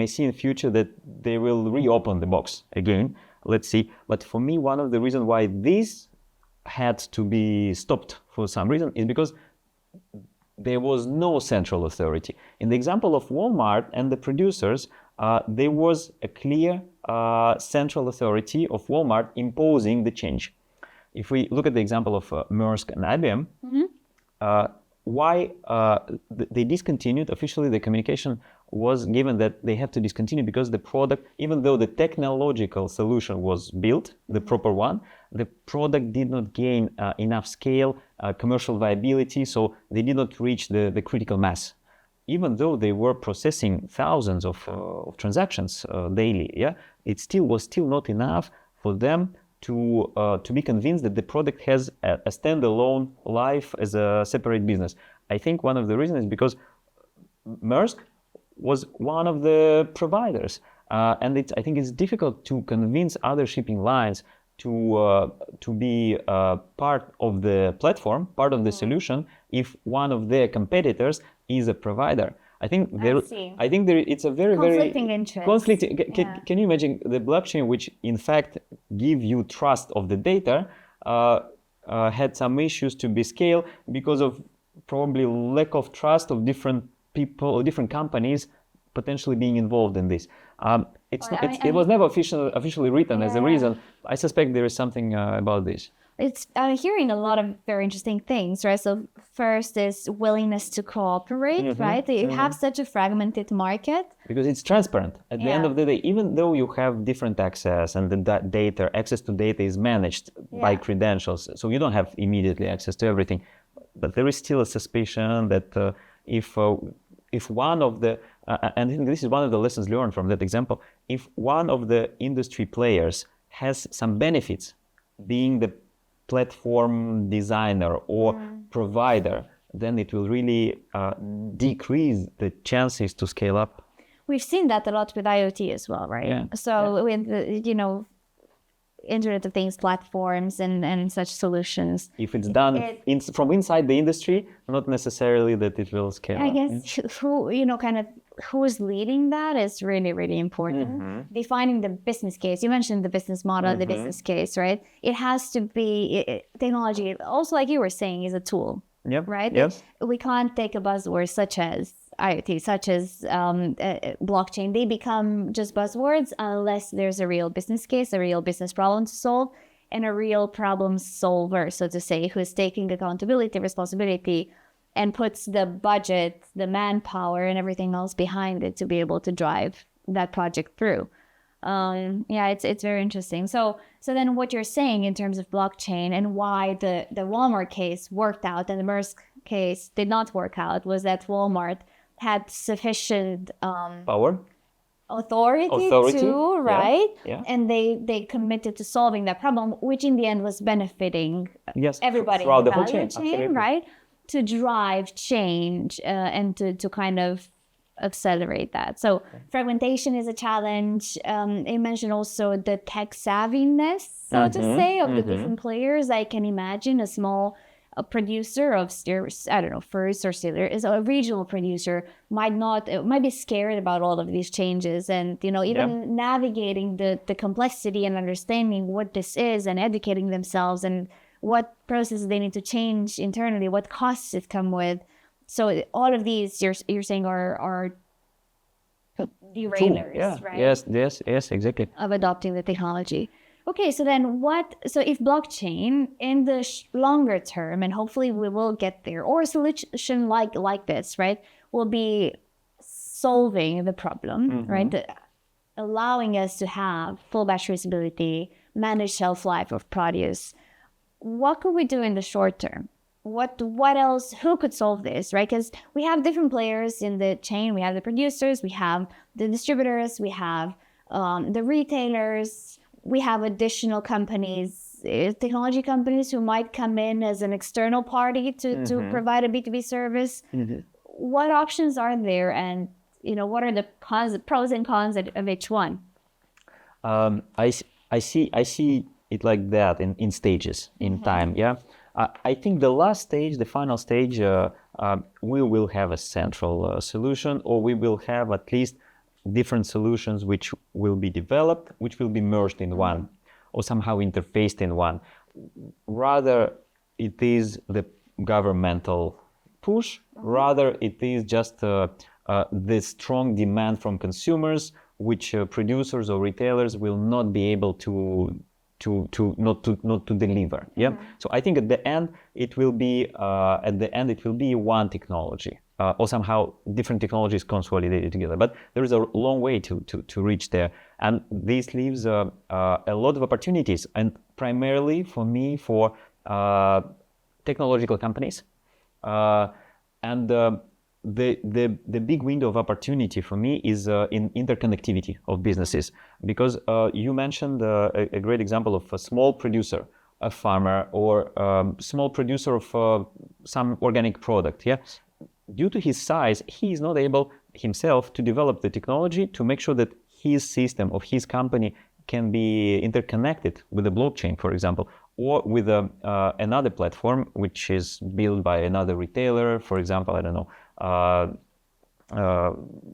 see in future that they will reopen the box again. Let's see. But for me, one of the reasons why this had to be stopped for some reason is because there was no central authority. In the example of Walmart and the producers, there was a clear central authority of Walmart imposing the change. If we look at the example of Maersk and IBM, why they discontinued, officially the communication was given that they had to discontinue because the product, even though the technological solution was built, the proper one, the product did not gain enough scale, commercial viability, so they did not reach the critical mass. Even though they were processing thousands of transactions daily, it was still not enough for them to be convinced that the product has a standalone life as a separate business. I think one of the reasons is because Maersk was one of the providers, and I think it's difficult to convince other shipping lines to be part of the platform, part of the solution, if one of their competitors is a provider. I think it's a very conflicting interest. Conflicting. Can you imagine the blockchain, which in fact give you trust of the data, had some issues to be scaled because of probably lack of trust of different people or different companies potentially being involved in this. It was never officially written as a reason. I suspect there is something about this. I'm hearing a lot of very interesting things, right? So first is willingness to cooperate, right? You have such a fragmented market. Because it's transparent. At the end of the day, even though you have different access and the access to data is managed by credentials, so you don't have immediately access to everything. But there is still a suspicion that if one of the, and I think this is one of the lessons learned from that example, if one of the industry players has some benefits, being the platform designer or provider, then it will really decrease the chances to scale up. We've seen that a lot with IoT as well, right? Yeah. So with Internet of Things platforms and such solutions. If it's done from inside the industry, not necessarily that it will scale I up. guess who is leading that is really, really important. Defining the business case. You mentioned the business model, the business case, right? It has to be technology. Also, like you were saying, is a tool. Yep. Right? Yes. We can't take a buzzword such as IoT, such as blockchain. They become just buzzwords unless there's a real business case, a real business problem to solve, and a real problem solver, so to say, who is taking accountability, responsibility, and puts the budget, the manpower, and everything else behind it to be able to drive that project through. It's very interesting. So then what you're saying in terms of blockchain and why the Walmart case worked out and the Maersk case did not work out was that Walmart had sufficient Power. authority too, right? Yeah. And they committed to solving that problem, which in the end was benefiting everybody throughout in the whole value chain, absolutely. right? To drive change and to kind of accelerate that. So fragmentation is a challenge. You mentioned also the tech savviness, so to say, of the different players. I can imagine a small producer of furs or sealer is a regional producer might be scared about all of these changes, and even navigating the complexity and understanding what this is and educating themselves and what processes they need to change internally, what costs it come with. So all of these you're saying are derailers, right? Yes, exactly. Of adopting the technology. Okay, so then so if blockchain in the longer term, and hopefully we will get there, or a solution like this, right, will be solving the problem, right? Allowing us to have full batch traceability, managed shelf life of produce. What could we do in the short term? What else? Who could solve this, right? Because we have different players in the chain. We have the producers, we have the distributors, we have the retailers, we have additional companies, technology companies who might come in as an external party to provide a B2B service. What options are there, and what are the pros and cons of each one? I see it like that in stages, in time. Yeah. I think the last stage, the final stage, we will have a central solution, or we will have at least different solutions which will be developed, which will be merged in one, or somehow interfaced in one. Rather, it is the governmental push. Rather, it is just the strong demand from consumers, which producers or retailers will not be able to deliver. Yeah. So I think at the end it will be one technology, or somehow different technologies consolidated together. But there is a long way to reach there, and this leaves a lot of opportunities, and primarily for me for technological companies, and the big window of opportunity for me is in interconnectivity of businesses, because you mentioned a great example of a small producer, a farmer, or small producer of some organic product. Yeah, due to his size, he is not able himself to develop the technology to make sure that his system of his company can be interconnected with the blockchain, for example, or with another platform which is built by another retailer, for example, I don't know,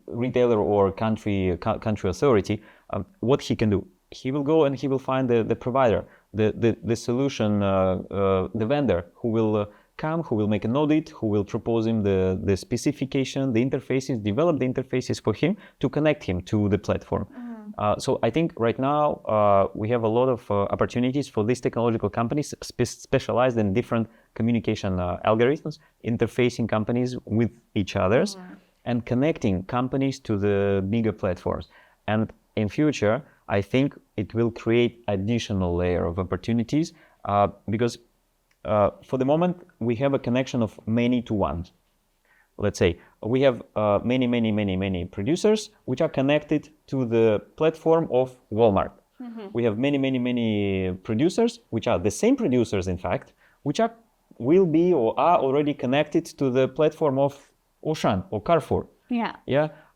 retailer or country authority. What he can do, he will go and he will find the provider, the solution, the vendor who will come, who will make an audit, who will propose him the specification, the interfaces, develop the interfaces for him to connect him to the platform. So I think right now we have a lot of opportunities for these technological companies specialized in different communication algorithms, interfacing companies with each others and connecting companies to the bigger platforms. And in future, I think it will create additional layer of opportunities because for the moment we have a connection of many to one. Let's say we have many producers which are connected to the platform of Walmart. We have many producers which are the same producers, in fact, which will be or are already connected to the platform of Auchan or Carrefour. Yeah.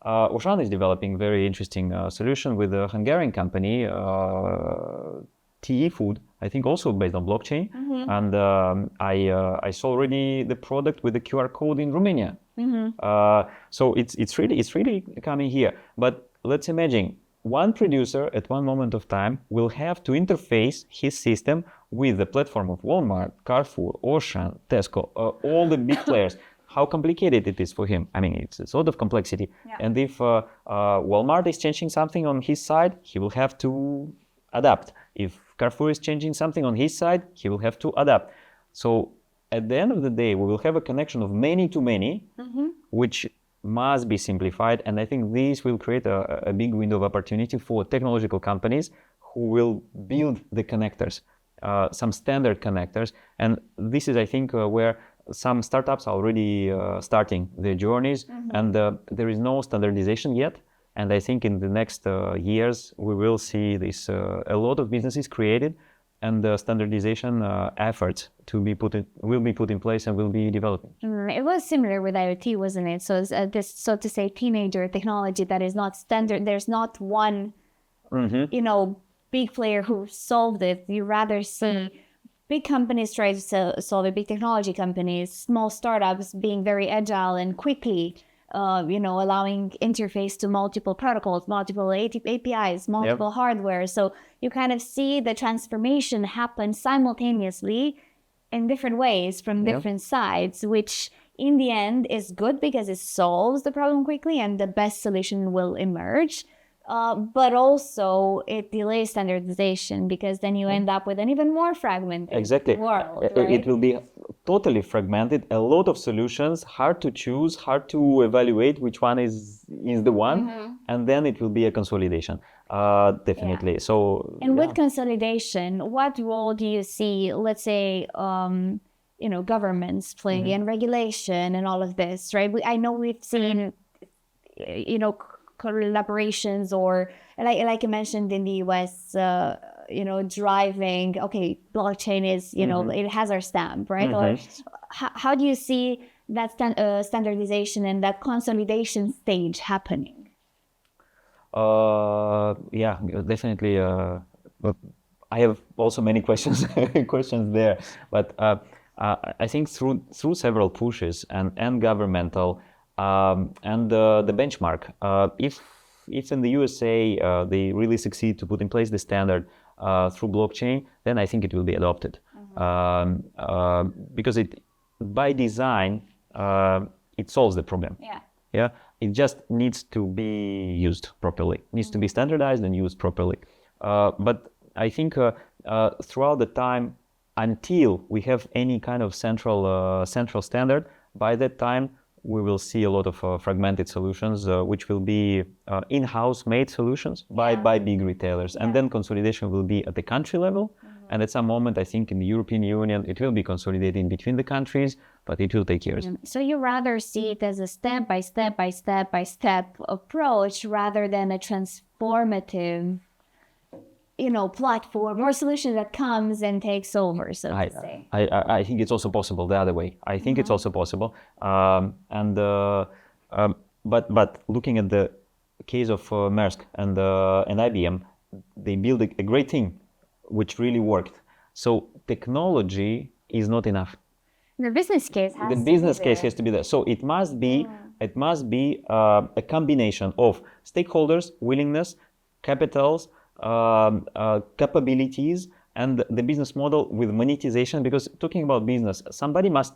Auchan is developing very interesting solution with a Hungarian company tea food, I think also based on blockchain. And I saw already the product with the QR code in Romania. So it's really coming here. But let's imagine one producer at one moment of time will have to interface his system with the platform of Walmart, Carrefour, Auchan, Tesco, all the big players. How complicated it is for him. I mean, it's a sort of complexity. Yeah. And if Walmart is changing something on his side, he will have to adapt. If Carrefour is changing something on his side, he will have to adapt. So at the end of the day, we will have a connection of many to many, which must be simplified. And I think this will create a big window of opportunity for technological companies who will build the connectors, some standard connectors. And this is, I think, where some startups are already starting their journeys, and there is no standardization yet. And I think in the next years, we will see this a lot of businesses created, and the standardization efforts will be put in place and will be developing. It was similar with IoT, wasn't it? So this, so to say, teenager technology that is not standard. There's not one, big player who solved it. You rather see big companies try to solve it, big technology companies, small startups being very agile and quickly, allowing interface to multiple protocols, multiple APIs, multiple hardware. So you kind of see the transformation happen simultaneously in different ways from different sides, which in the end is good because it solves the problem quickly and the best solution will emerge. But also it delays standardization because then you end up with an even more fragmented world. Right? It will be totally fragmented, a lot of solutions, hard to choose, hard to evaluate which one is the one, and then it will be a consolidation, definitely. So, and with consolidation, what role do you see, let's say, governments playing in regulation and all of this, right? I know we've seen, collaborations or like I mentioned in the US, driving, blockchain is, it has our stamp, right? Or how do you see that standardization and that consolidation stage happening? Yeah, definitely. I have also many questions there, but I think through several pushes and governmental and the benchmark, if in the USA they really succeed to put in place the standard through blockchain, then I think it will be adopted, because it by design it solves the problem. Yeah, it just needs to be used properly, needs to be standardized and used properly. But I think throughout the time, until we have any kind of central standard, by that time we will see a lot of fragmented solutions, which will be in-house made solutions by big retailers. And then consolidation will be at the country level. And at some moment, I think in the European Union, it will be consolidating between the countries, but it will take years. So you rather see it as a step-by-step approach rather than a transformative, platform or solution that comes and takes over, so to say. I think it's also possible the other way. I think it's also possible. But looking at the case of Maersk and IBM, they built a great thing, which really worked. So technology is not enough. The business case has to be there. So it must be a combination of stakeholders, willingness, capitals, capabilities, and the business model with monetization. Because talking about business, somebody must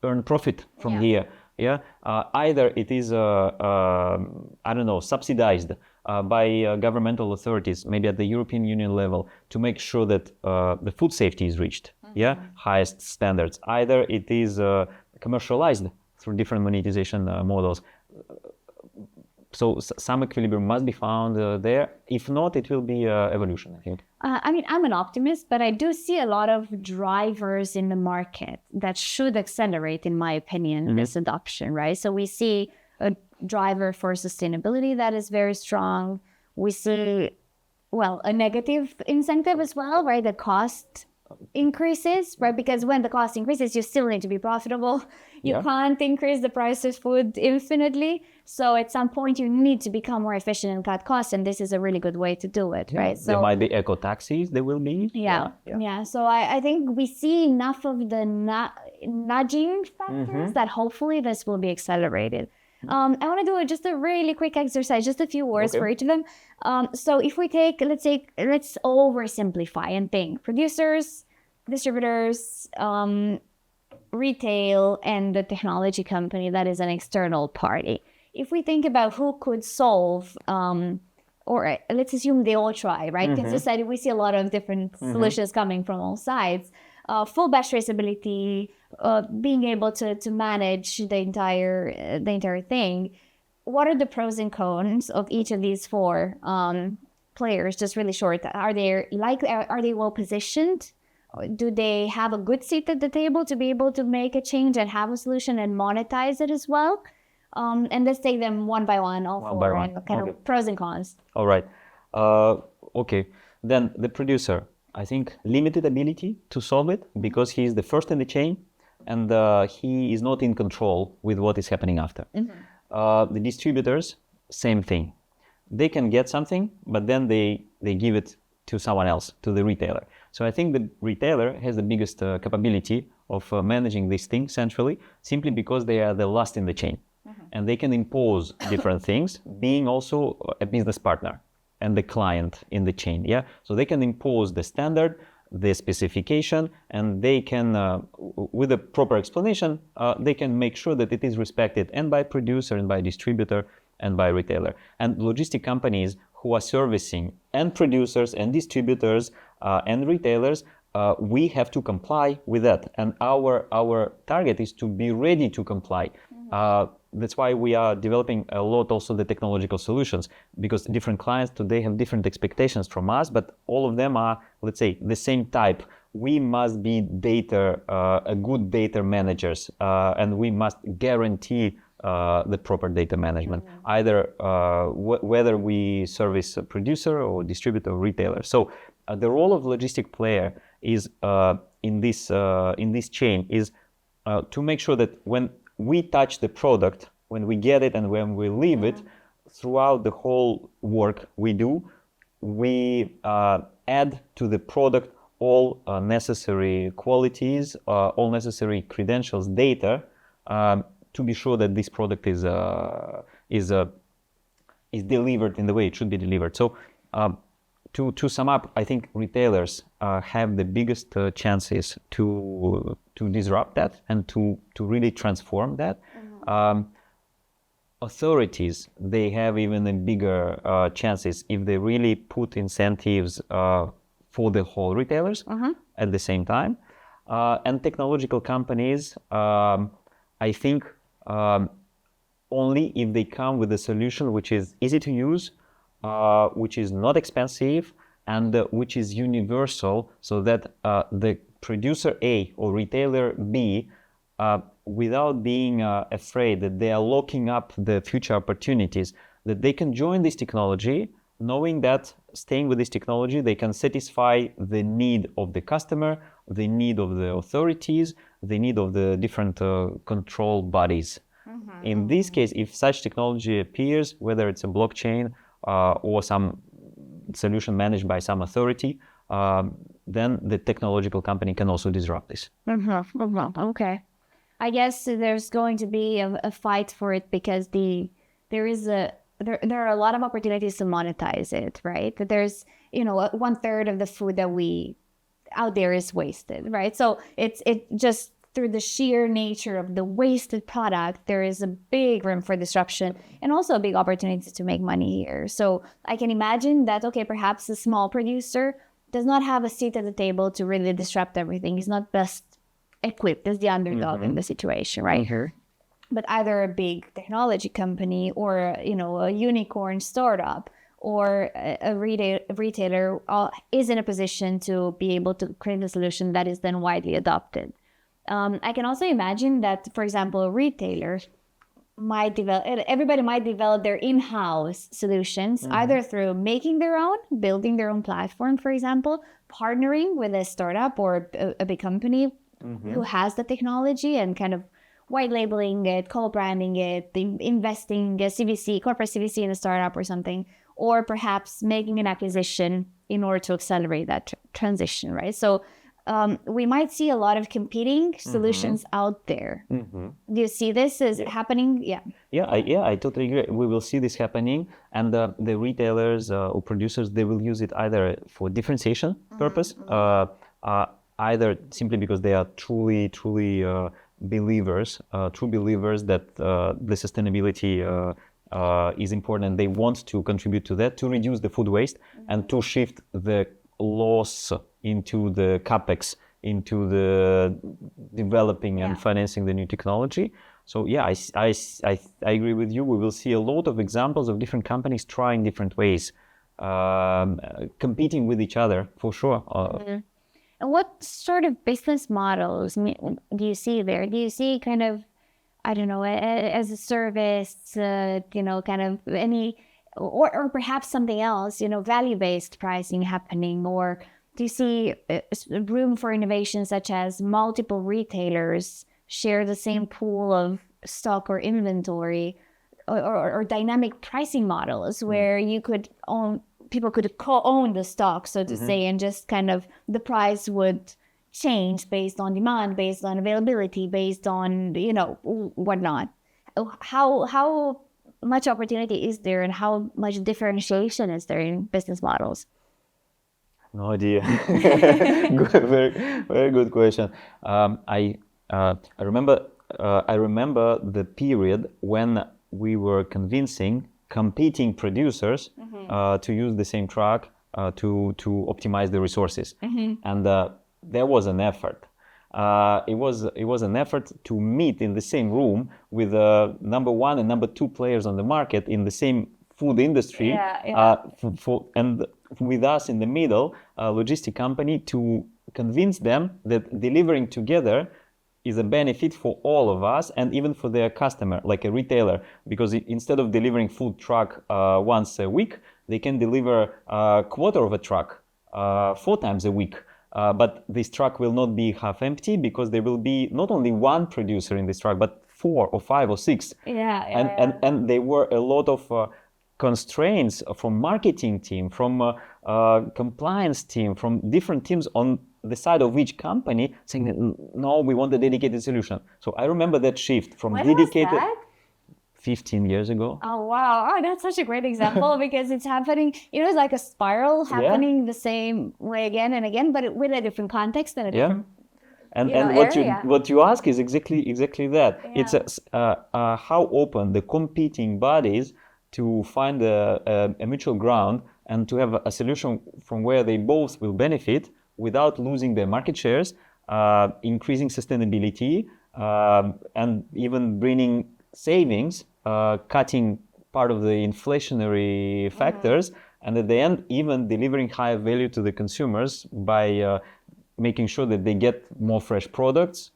earn profit from here. Either it is subsidized by governmental authorities, maybe at the European Union level, to make sure that the food safety is reached, highest standards. Either it is commercialized through different monetization models. So some equilibrium must be found there. If not, it will be evolution, I think. I'm an optimist, but I do see a lot of drivers in the market that should accelerate, in my opinion, this adoption, right? So we see a driver for sustainability that is very strong. We see, a negative incentive as well, right? The cost increases, right? Because when the cost increases, you still need to be profitable. You Yeah. can't increase the price of food infinitely. So at some point, you need to become more efficient and cut costs, and this is a really good way to do it, right? There might be eco taxis. There will be. Yeah. So I think we see enough of the nudging factors that hopefully this will be accelerated. I want to do just a really quick exercise, just a few words for each of them. So if we take, let's oversimplify and think producers, distributors, retail, and the technology company that is an external party. If we think about who could solve, or let's assume they all try, right? Because society, we see a lot of different solutions coming from all sides. Full batch traceability, being able to manage the entire thing. What are the pros and cons of each of these four players? Just really short. Are they well positioned? Do they have a good seat at the table to be able to make a change and have a solution and monetize it as well? And let's take them one by one, all four, and kind of pros and cons. All right. Okay. Then the producer, I think, limited ability to solve it because he is the first in the chain and he is not in control with what is happening after. The distributors, same thing. They can get something, but then they give it to someone else, to the retailer. So I think the retailer has the biggest capability of managing this thing centrally, simply because they are the last in the chain. And they can impose different things, being also a business partner and the client in the chain. Yeah, so they can impose the standard, the specification, and they can, with a proper explanation, they can make sure that it is respected, and by producer, and by distributor, and by retailer. And logistic companies who are servicing and producers and distributors and retailers, we have to comply with that. And our target is to be ready to comply. That's why we are developing a lot also the technological solutions, because different clients today have different expectations from us, but all of them are, let's say, the same type. We must be a good data managers, and we must guarantee the proper data management, either whether we service a producer or distributor or retailer. So the role of logistic player is in this chain is to make sure that when we touch the product, when we get it and when we leave it, throughout the whole work we do, we add to the product all necessary qualities, all necessary credentials, data, to be sure that this product is delivered in the way it should be delivered. So to sum up, I think retailers have the biggest chances to disrupt that and to really transform that. Authorities, they have even a bigger chances if they really put incentives for the whole retailers at the same time. And technological companies, I think only if they come with a solution which is easy to use, which is not expensive, and which is universal, so that the producer A or retailer B, without being afraid that they are locking up the future opportunities, that they can join this technology, knowing that staying with this technology, they can satisfy the need of the customer, the need of the authorities, the need of the different control bodies. In this case, if such technology appears, whether it's a blockchain or some solution managed by some authority, then the technological company can also disrupt this. Okay. I guess there's going to be a fight for it because there are a lot of opportunities to monetize it, right? That there's, 1/3 of the food that we out there is wasted, right? So it just through the sheer nature of the wasted product, there is a big room for disruption and also a big opportunity to make money here. So I can imagine that, okay, perhaps a small producer does not have a seat at the table to really disrupt everything. He's not best equipped as the underdog in the situation, right? But either a big technology company or, a unicorn startup or a retailer is in a position to be able to create a solution that is then widely adopted. I can also imagine that, for example, a retailer everybody might develop their in-house solutions, either through making their own, building their own platform, for example, partnering with a startup or a big company who has the technology and kind of white labeling it, co-branding it, investing a CVC, corporate CVC in a startup or something, or perhaps making an acquisition in order to accelerate that transition, right? So we might see a lot of competing solutions out there. Do you see this as happening? Yeah. I totally agree. We will see this happening, and the retailers or producers, they will use it either for differentiation purpose, either simply because they are truly believers, true believers that the sustainability is important, and they want to contribute to that, to reduce the food waste and to shift the loss into the capex, into the developing and financing the new technology. So I agree with you. We will see a lot of examples of different companies trying different ways, competing with each other for sure. And what sort of business models do you see there? Do you see kind of, I don't know, as a service, kind of any, or perhaps something else, value-based pricing happening? Or do you see room for innovation such as multiple retailers share the same pool of stock or inventory, or dynamic pricing models where people could co-own the stock, so to say, and just kind of the price would change based on demand, based on availability, based on, whatnot. How much opportunity is there and how much differentiation is there in business models? No idea. Very, very good question. I remember the period when we were convincing competing producers to use the same truck to optimize the resources, and there was an effort. It was an effort to meet in the same room with number one and number two players on the market in the same food industry, and with us in the middle, a logistic company, to convince them that delivering together is a benefit for all of us and even for their customer, like a retailer, because instead of delivering food truck once a week, they can deliver a quarter of a truck 4 times a week. But this truck will not be half empty because there will be not only one producer in this truck, but 4 or 5 or 6. And there were a lot of constraints from marketing team, from compliance team, from different teams on the side of each company saying that, no, we want a dedicated solution. So I remember that shift from dedicated. Was that? 15 years ago. Oh, wow. Oh, that's such a great example because it's happening, it's like a spiral happening the same way again and again, but with a different context and a different And area. what you ask is exactly that. Yeah. It's how open the competing bodies to find a mutual ground and to have a solution from where they both will benefit without losing their market shares, increasing sustainability, and even bringing savings, cutting part of the inflationary factors, and at the end even delivering higher value to the consumers by making sure that they get more fresh products.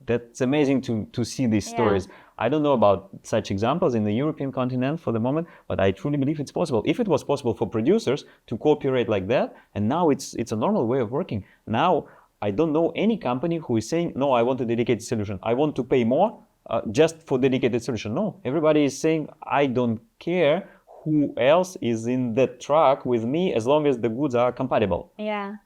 That's amazing to see these stories. I don't know about such examples in the European continent for the moment, but I truly believe it's possible. If it was possible for producers to cooperate like that, and now it's a normal way of working. Now, I don't know any company who is saying, no, I want a dedicated solution. I want to pay more just for dedicated solution. No, everybody is saying, I don't care who else is in that truck with me as long as the goods are compatible. Yeah.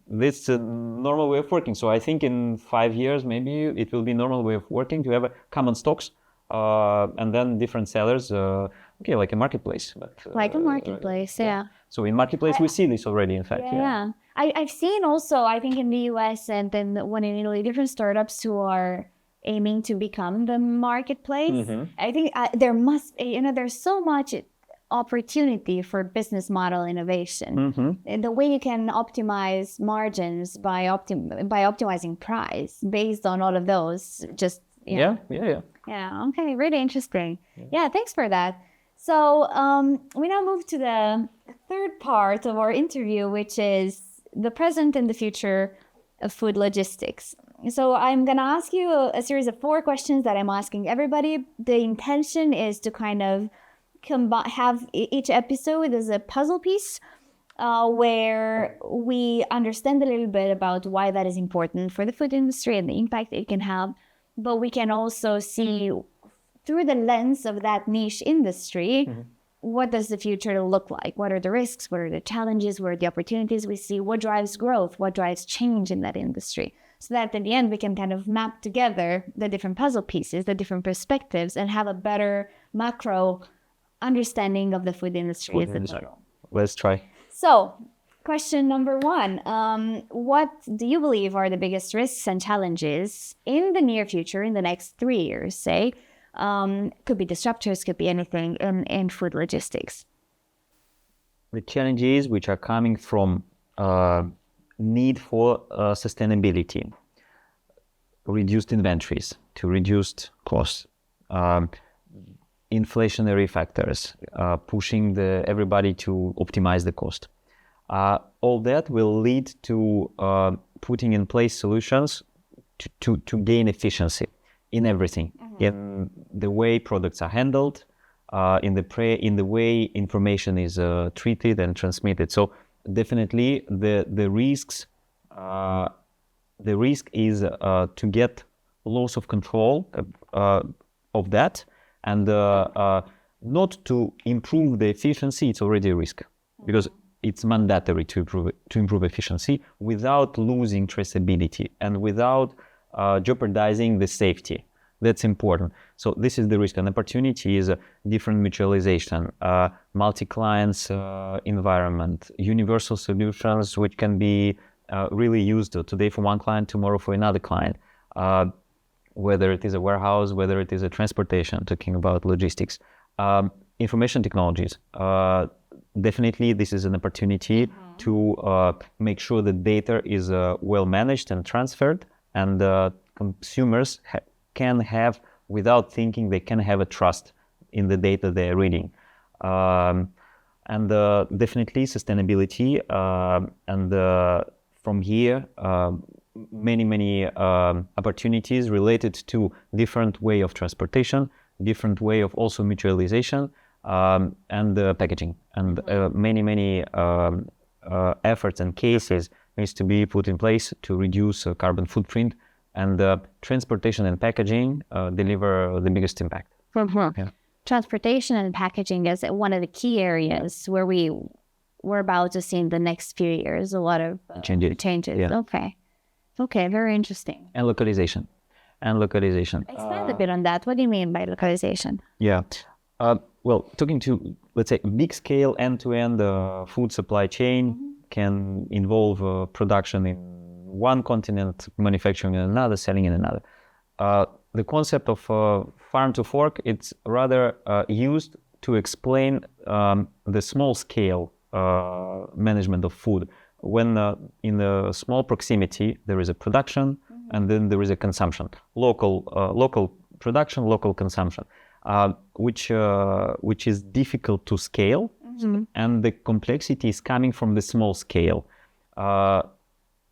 This is a normal way of working. So I think in 5 years, maybe it will be a normal way of working to have common stocks and then different sellers, like a marketplace. But, like a marketplace, yeah. So in marketplace, we see this already, in fact. Yeah. I've seen also, I think in the US and then one in Italy, different startups who are aiming to become the marketplace. I think there must, there's so much opportunity for business model innovation. And the way you can optimize margins by optimizing price based on all of those, just Yeah, okay, really interesting. Yeah, thanks for that. So we now move to the third part of our interview, which is the present and the future of food logistics. So I'm going to ask you a series of 4 questions that I'm asking everybody. The intention is to kind of have each episode as a puzzle piece where we understand a little bit about why that is important for the food industry and the impact it can have. But we can also see through the lens of that niche industry, what does the future look like? What are the risks? What are the challenges? What are the opportunities we see? What drives growth? What drives change in that industry? So that in the end, we can kind of map together the different puzzle pieces, the different perspectives, and have a better macro understanding of the food industry as a whole. Let's try. So, question number 1. What do you believe are the biggest risks and challenges in the near future, in the next 3 years, say? Could be disruptors, could be anything in food logistics. The challenges which are coming from need for sustainability, reduced inventories to reduced costs, inflationary factors, pushing everybody to optimize the cost. All that will lead to putting in place solutions to gain efficiency in everything, in the way products are handled, in the way information is treated and transmitted. So definitely the risks, the risk is to get loss of control of that, and not to improve the efficiency. It's already a risk because it's mandatory to improve efficiency without losing traceability and without jeopardizing the safety. That's important. So this is the risk. And opportunity is different mutualization, multi-clients environment, universal solutions which can be really used today for one client, tomorrow for another client. Whether it is a warehouse, whether it is a transportation, talking about logistics. Information technologies. Definitely this is an opportunity to make sure the data is well managed and transferred, and consumers can have, without thinking, they can have a trust in the data they're reading. And definitely sustainability, and from here many opportunities related to different way of transportation, different way of also mutualization, and packaging, and many efforts and cases needs to be put in place to reduce carbon footprint, and transportation and packaging deliver the biggest impact. Yeah. Transportation and packaging is one of the key areas where we're about to see in the next few years a lot of changes. Yeah. Okay, very interesting. And localization. Expand a bit on that. What do you mean by localization? Yeah. Well, talking to, let's say, big scale end-to-end food supply chain can involve production in one continent, manufacturing in another, selling in another. The concept of farm to fork, it's rather used to explain the small scale management of food. When in a small proximity there is a production, and then there is a consumption, local production, local consumption, which is difficult to scale, and the complexity is coming from the small scale.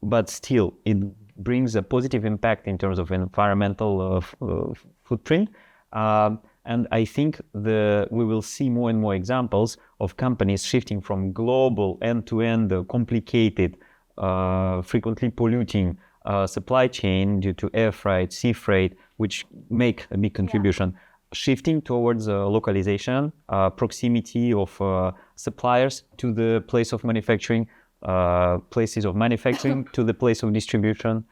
But still, it brings a positive impact in terms of environmental footprint. And I think we will see more and more examples of companies shifting from global end-to-end, complicated, frequently polluting supply chain due to air freight, sea freight, which make a big contribution, shifting towards localization, proximity of suppliers to the place of manufacturing, places of manufacturing to the place of distribution.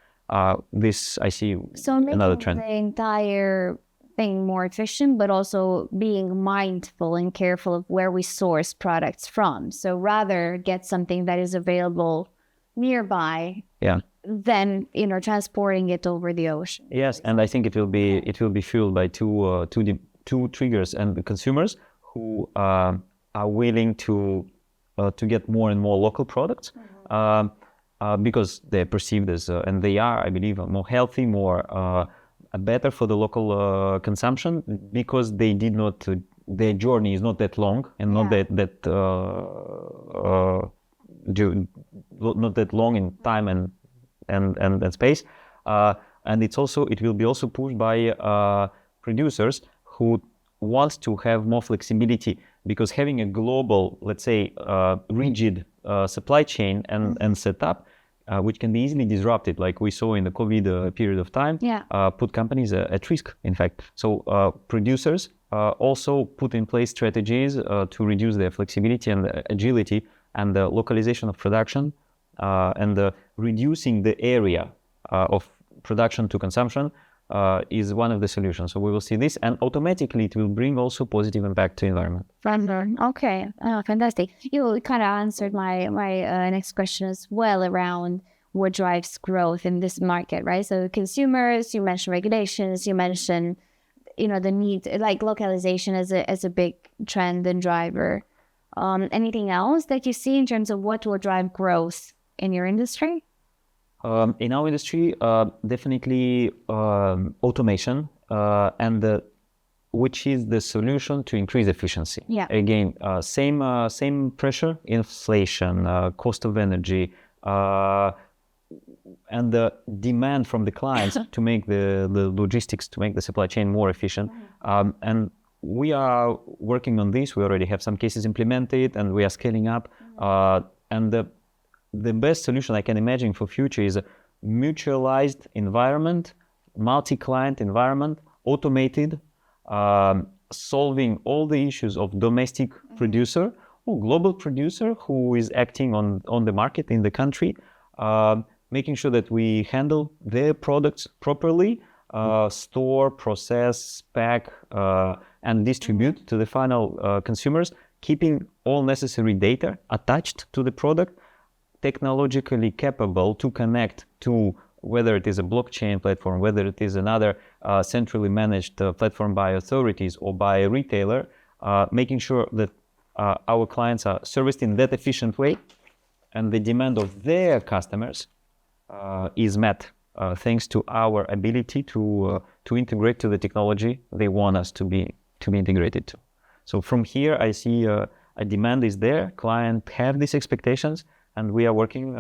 This I see another trend. So making the entire thing more efficient, but also being mindful and careful of where we source products from. So rather get something that is available nearby than transporting it over the ocean. Yes, and I think it will be fueled by two triggers, and the consumers who are willing to get more and more local products, because they're perceived as, and they are, I believe, more healthy, more better for the local consumption, because they did not, their journey is not that long, and not not that long in time and space. and it will be also pushed by producers who wants to have more flexibility, because having a global, let's say, rigid supply chain and setup, which can be easily disrupted, like we saw in the COVID period of time, put companies at risk, in fact. So producers also put in place strategies to reduce their flexibility and agility and the localization of production and reducing the area of production to consumption is one of the solutions. So we will see this, and automatically it will bring also positive impact to environment. Okay, fantastic. You kind of answered my next question as well around what drives growth in this market, right? So consumers, you mentioned regulations, you mentioned, the need, like localization as a big trend and driver. Anything else that you see in terms of what will drive growth in your industry? In our industry, definitely automation, which is the solution to increase efficiency. Yeah. Again, same pressure, inflation, cost of energy, and the demand from the clients to make the logistics, to make the supply chain more efficient. And we are working on this. We already have some cases implemented, and we are scaling up. And the best solution I can imagine for future is a mutualized environment, multi-client environment, automated, solving all the issues of domestic producer or global producer who is acting on the market in the country, making sure that we handle their products properly, store, process, pack, and distribute to the final consumers, keeping all necessary data attached to the product, technologically capable to connect to whether it is a blockchain platform, whether it is another centrally managed platform by authorities or by a retailer, making sure that our clients are serviced in that efficient way, and the demand of their customers is met thanks to our ability to integrate to the technology they want us to be integrated to. So from here, I see a demand is there. Clients have these expectations, and we are working,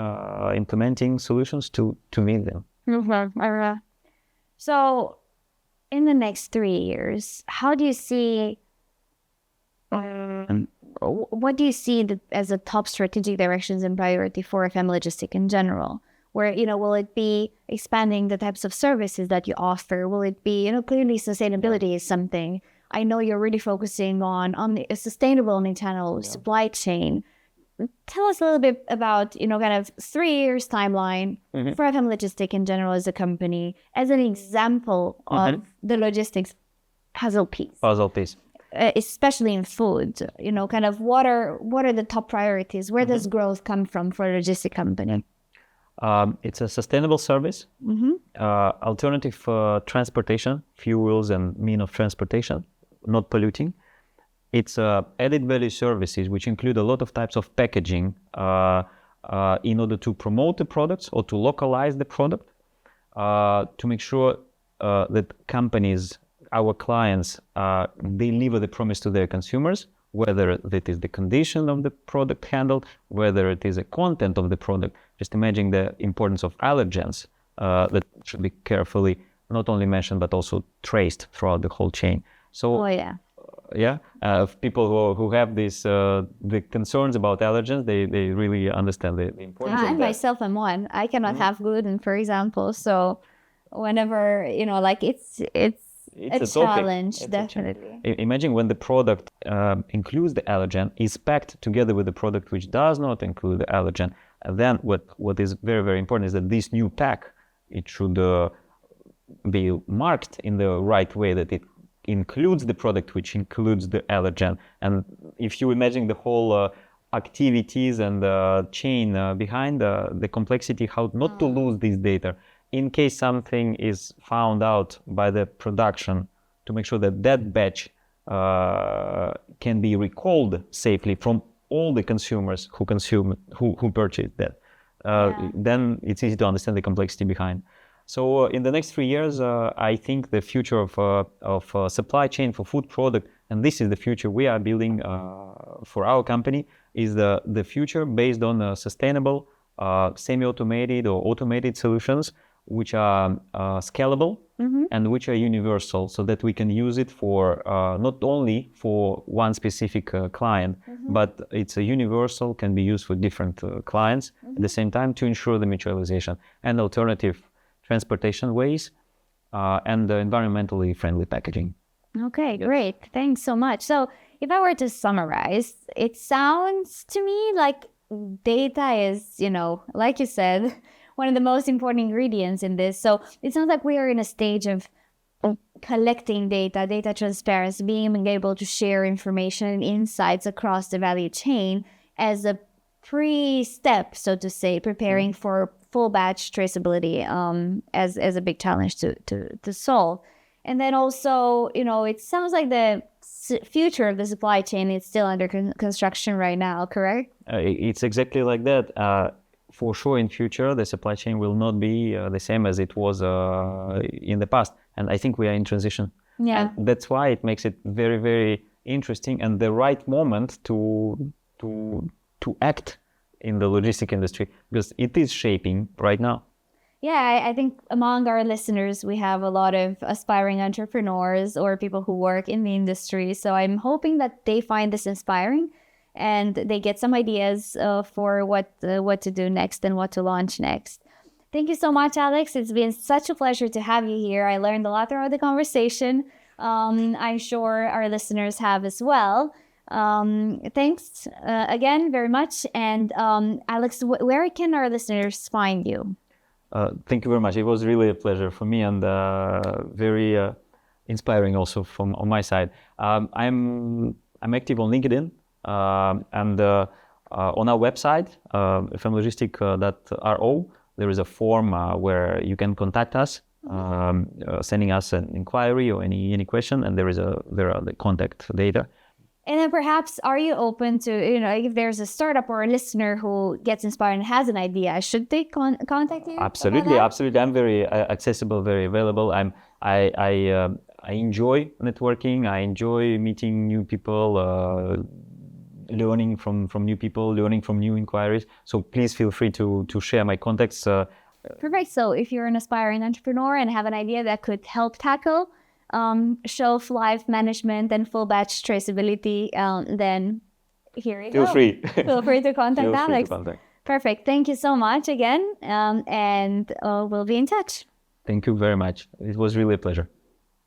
implementing solutions to meet them. So, in the next 3 years, how do you see? What do you see as the top strategic directions and priority for FM Logistic in general? Where, will it be expanding the types of services that you offer? Will it be, clearly sustainability is something. I know you're really focusing on a sustainable omnichannel supply chain. Tell us a little bit about, kind of 3 years timeline for FM Logistic in general as a company, as an example of the logistics puzzle piece. Especially in food, kind of what are the top priorities? Where does growth come from for a logistic company? It's a sustainable service, alternative transportation, fuels and mean of transportation, not polluting. It's added value services, which include a lot of types of packaging in order to promote the products or to localize the product, to make sure that companies, our clients, deliver the promise to their consumers, whether that is the condition of the product handled, whether it is a content of the product. Just imagine the importance of allergens that should be carefully not only mentioned but also traced throughout the whole chain. So, people who have these the concerns about allergens, they really understand the importance of that. I myself am one. I cannot have gluten, for example. So whenever it's a challenge, definitely. Imagine when the product includes the allergen, is packed together with the product which does not include the allergen. And then what is very, very important is that this new pack, it should be marked in the right way, that it includes the product which includes the allergen. And if you imagine the whole activities and chain behind the complexity, how not to lose this data, in case something is found out by the production, to make sure that that batch can be recalled safely from all the consumers who purchased that. Then it's easy to understand the complexity behind. So in the next 3 years, I think the future of supply chain for food product, and this is the future we are building for our company, is the future based on sustainable, semi-automated or automated solutions, which are scalable and which are universal, so that we can use it for not only for one specific client, but it's a universal, can be used for different clients at the same time to ensure the mutualization and alternative transportation ways and the environmentally friendly packaging. Okay, great. Thanks so much. So if I were to summarize, it sounds to me like data is, like you said, one of the most important ingredients in this. So it sounds like we are in a stage of collecting data transparency, being able to share information and insights across the value chain as a pre-step, so to say, preparing for full batch traceability as a big challenge to solve. And then also, it sounds like the future of the supply chain is still under construction right now, correct? It's exactly like that. For sure, in future, the supply chain will not be the same as it was in the past. And I think we are in transition. Yeah. And that's why it makes it very, very interesting and the right moment to act in the logistic industry, because it is shaping right now. Yeah, I think among our listeners, we have a lot of aspiring entrepreneurs or people who work in the industry. So I'm hoping that they find this inspiring and they get some ideas for what to do next and what to launch next. Thank you so much, Alex. It's been such a pleasure to have you here. I learned a lot throughout the conversation. I'm sure our listeners have as well. Thanks again very much. And Alex, where can our listeners find you? Thank you very much. It was really a pleasure for me and very inspiring also from on my side. I'm active on LinkedIn and on our website, fmlogistic.ro. There is a form where you can contact us, sending us an inquiry or any question, and there are the contact data. And then perhaps, are you open to, if there's a startup or a listener who gets inspired and has an idea, should they contact you? Absolutely. I'm very accessible, very available. I enjoy networking. I enjoy meeting new people, learning from new people, learning from new inquiries. So please feel free to share my contacts. Perfect. So if you're an aspiring entrepreneur and have an idea that could help tackle shelf life management and full batch traceability, then here you go. Feel free to contact Alex. Perfect. Thank you so much again, and we'll be in touch. Thank you very much. It was really a pleasure.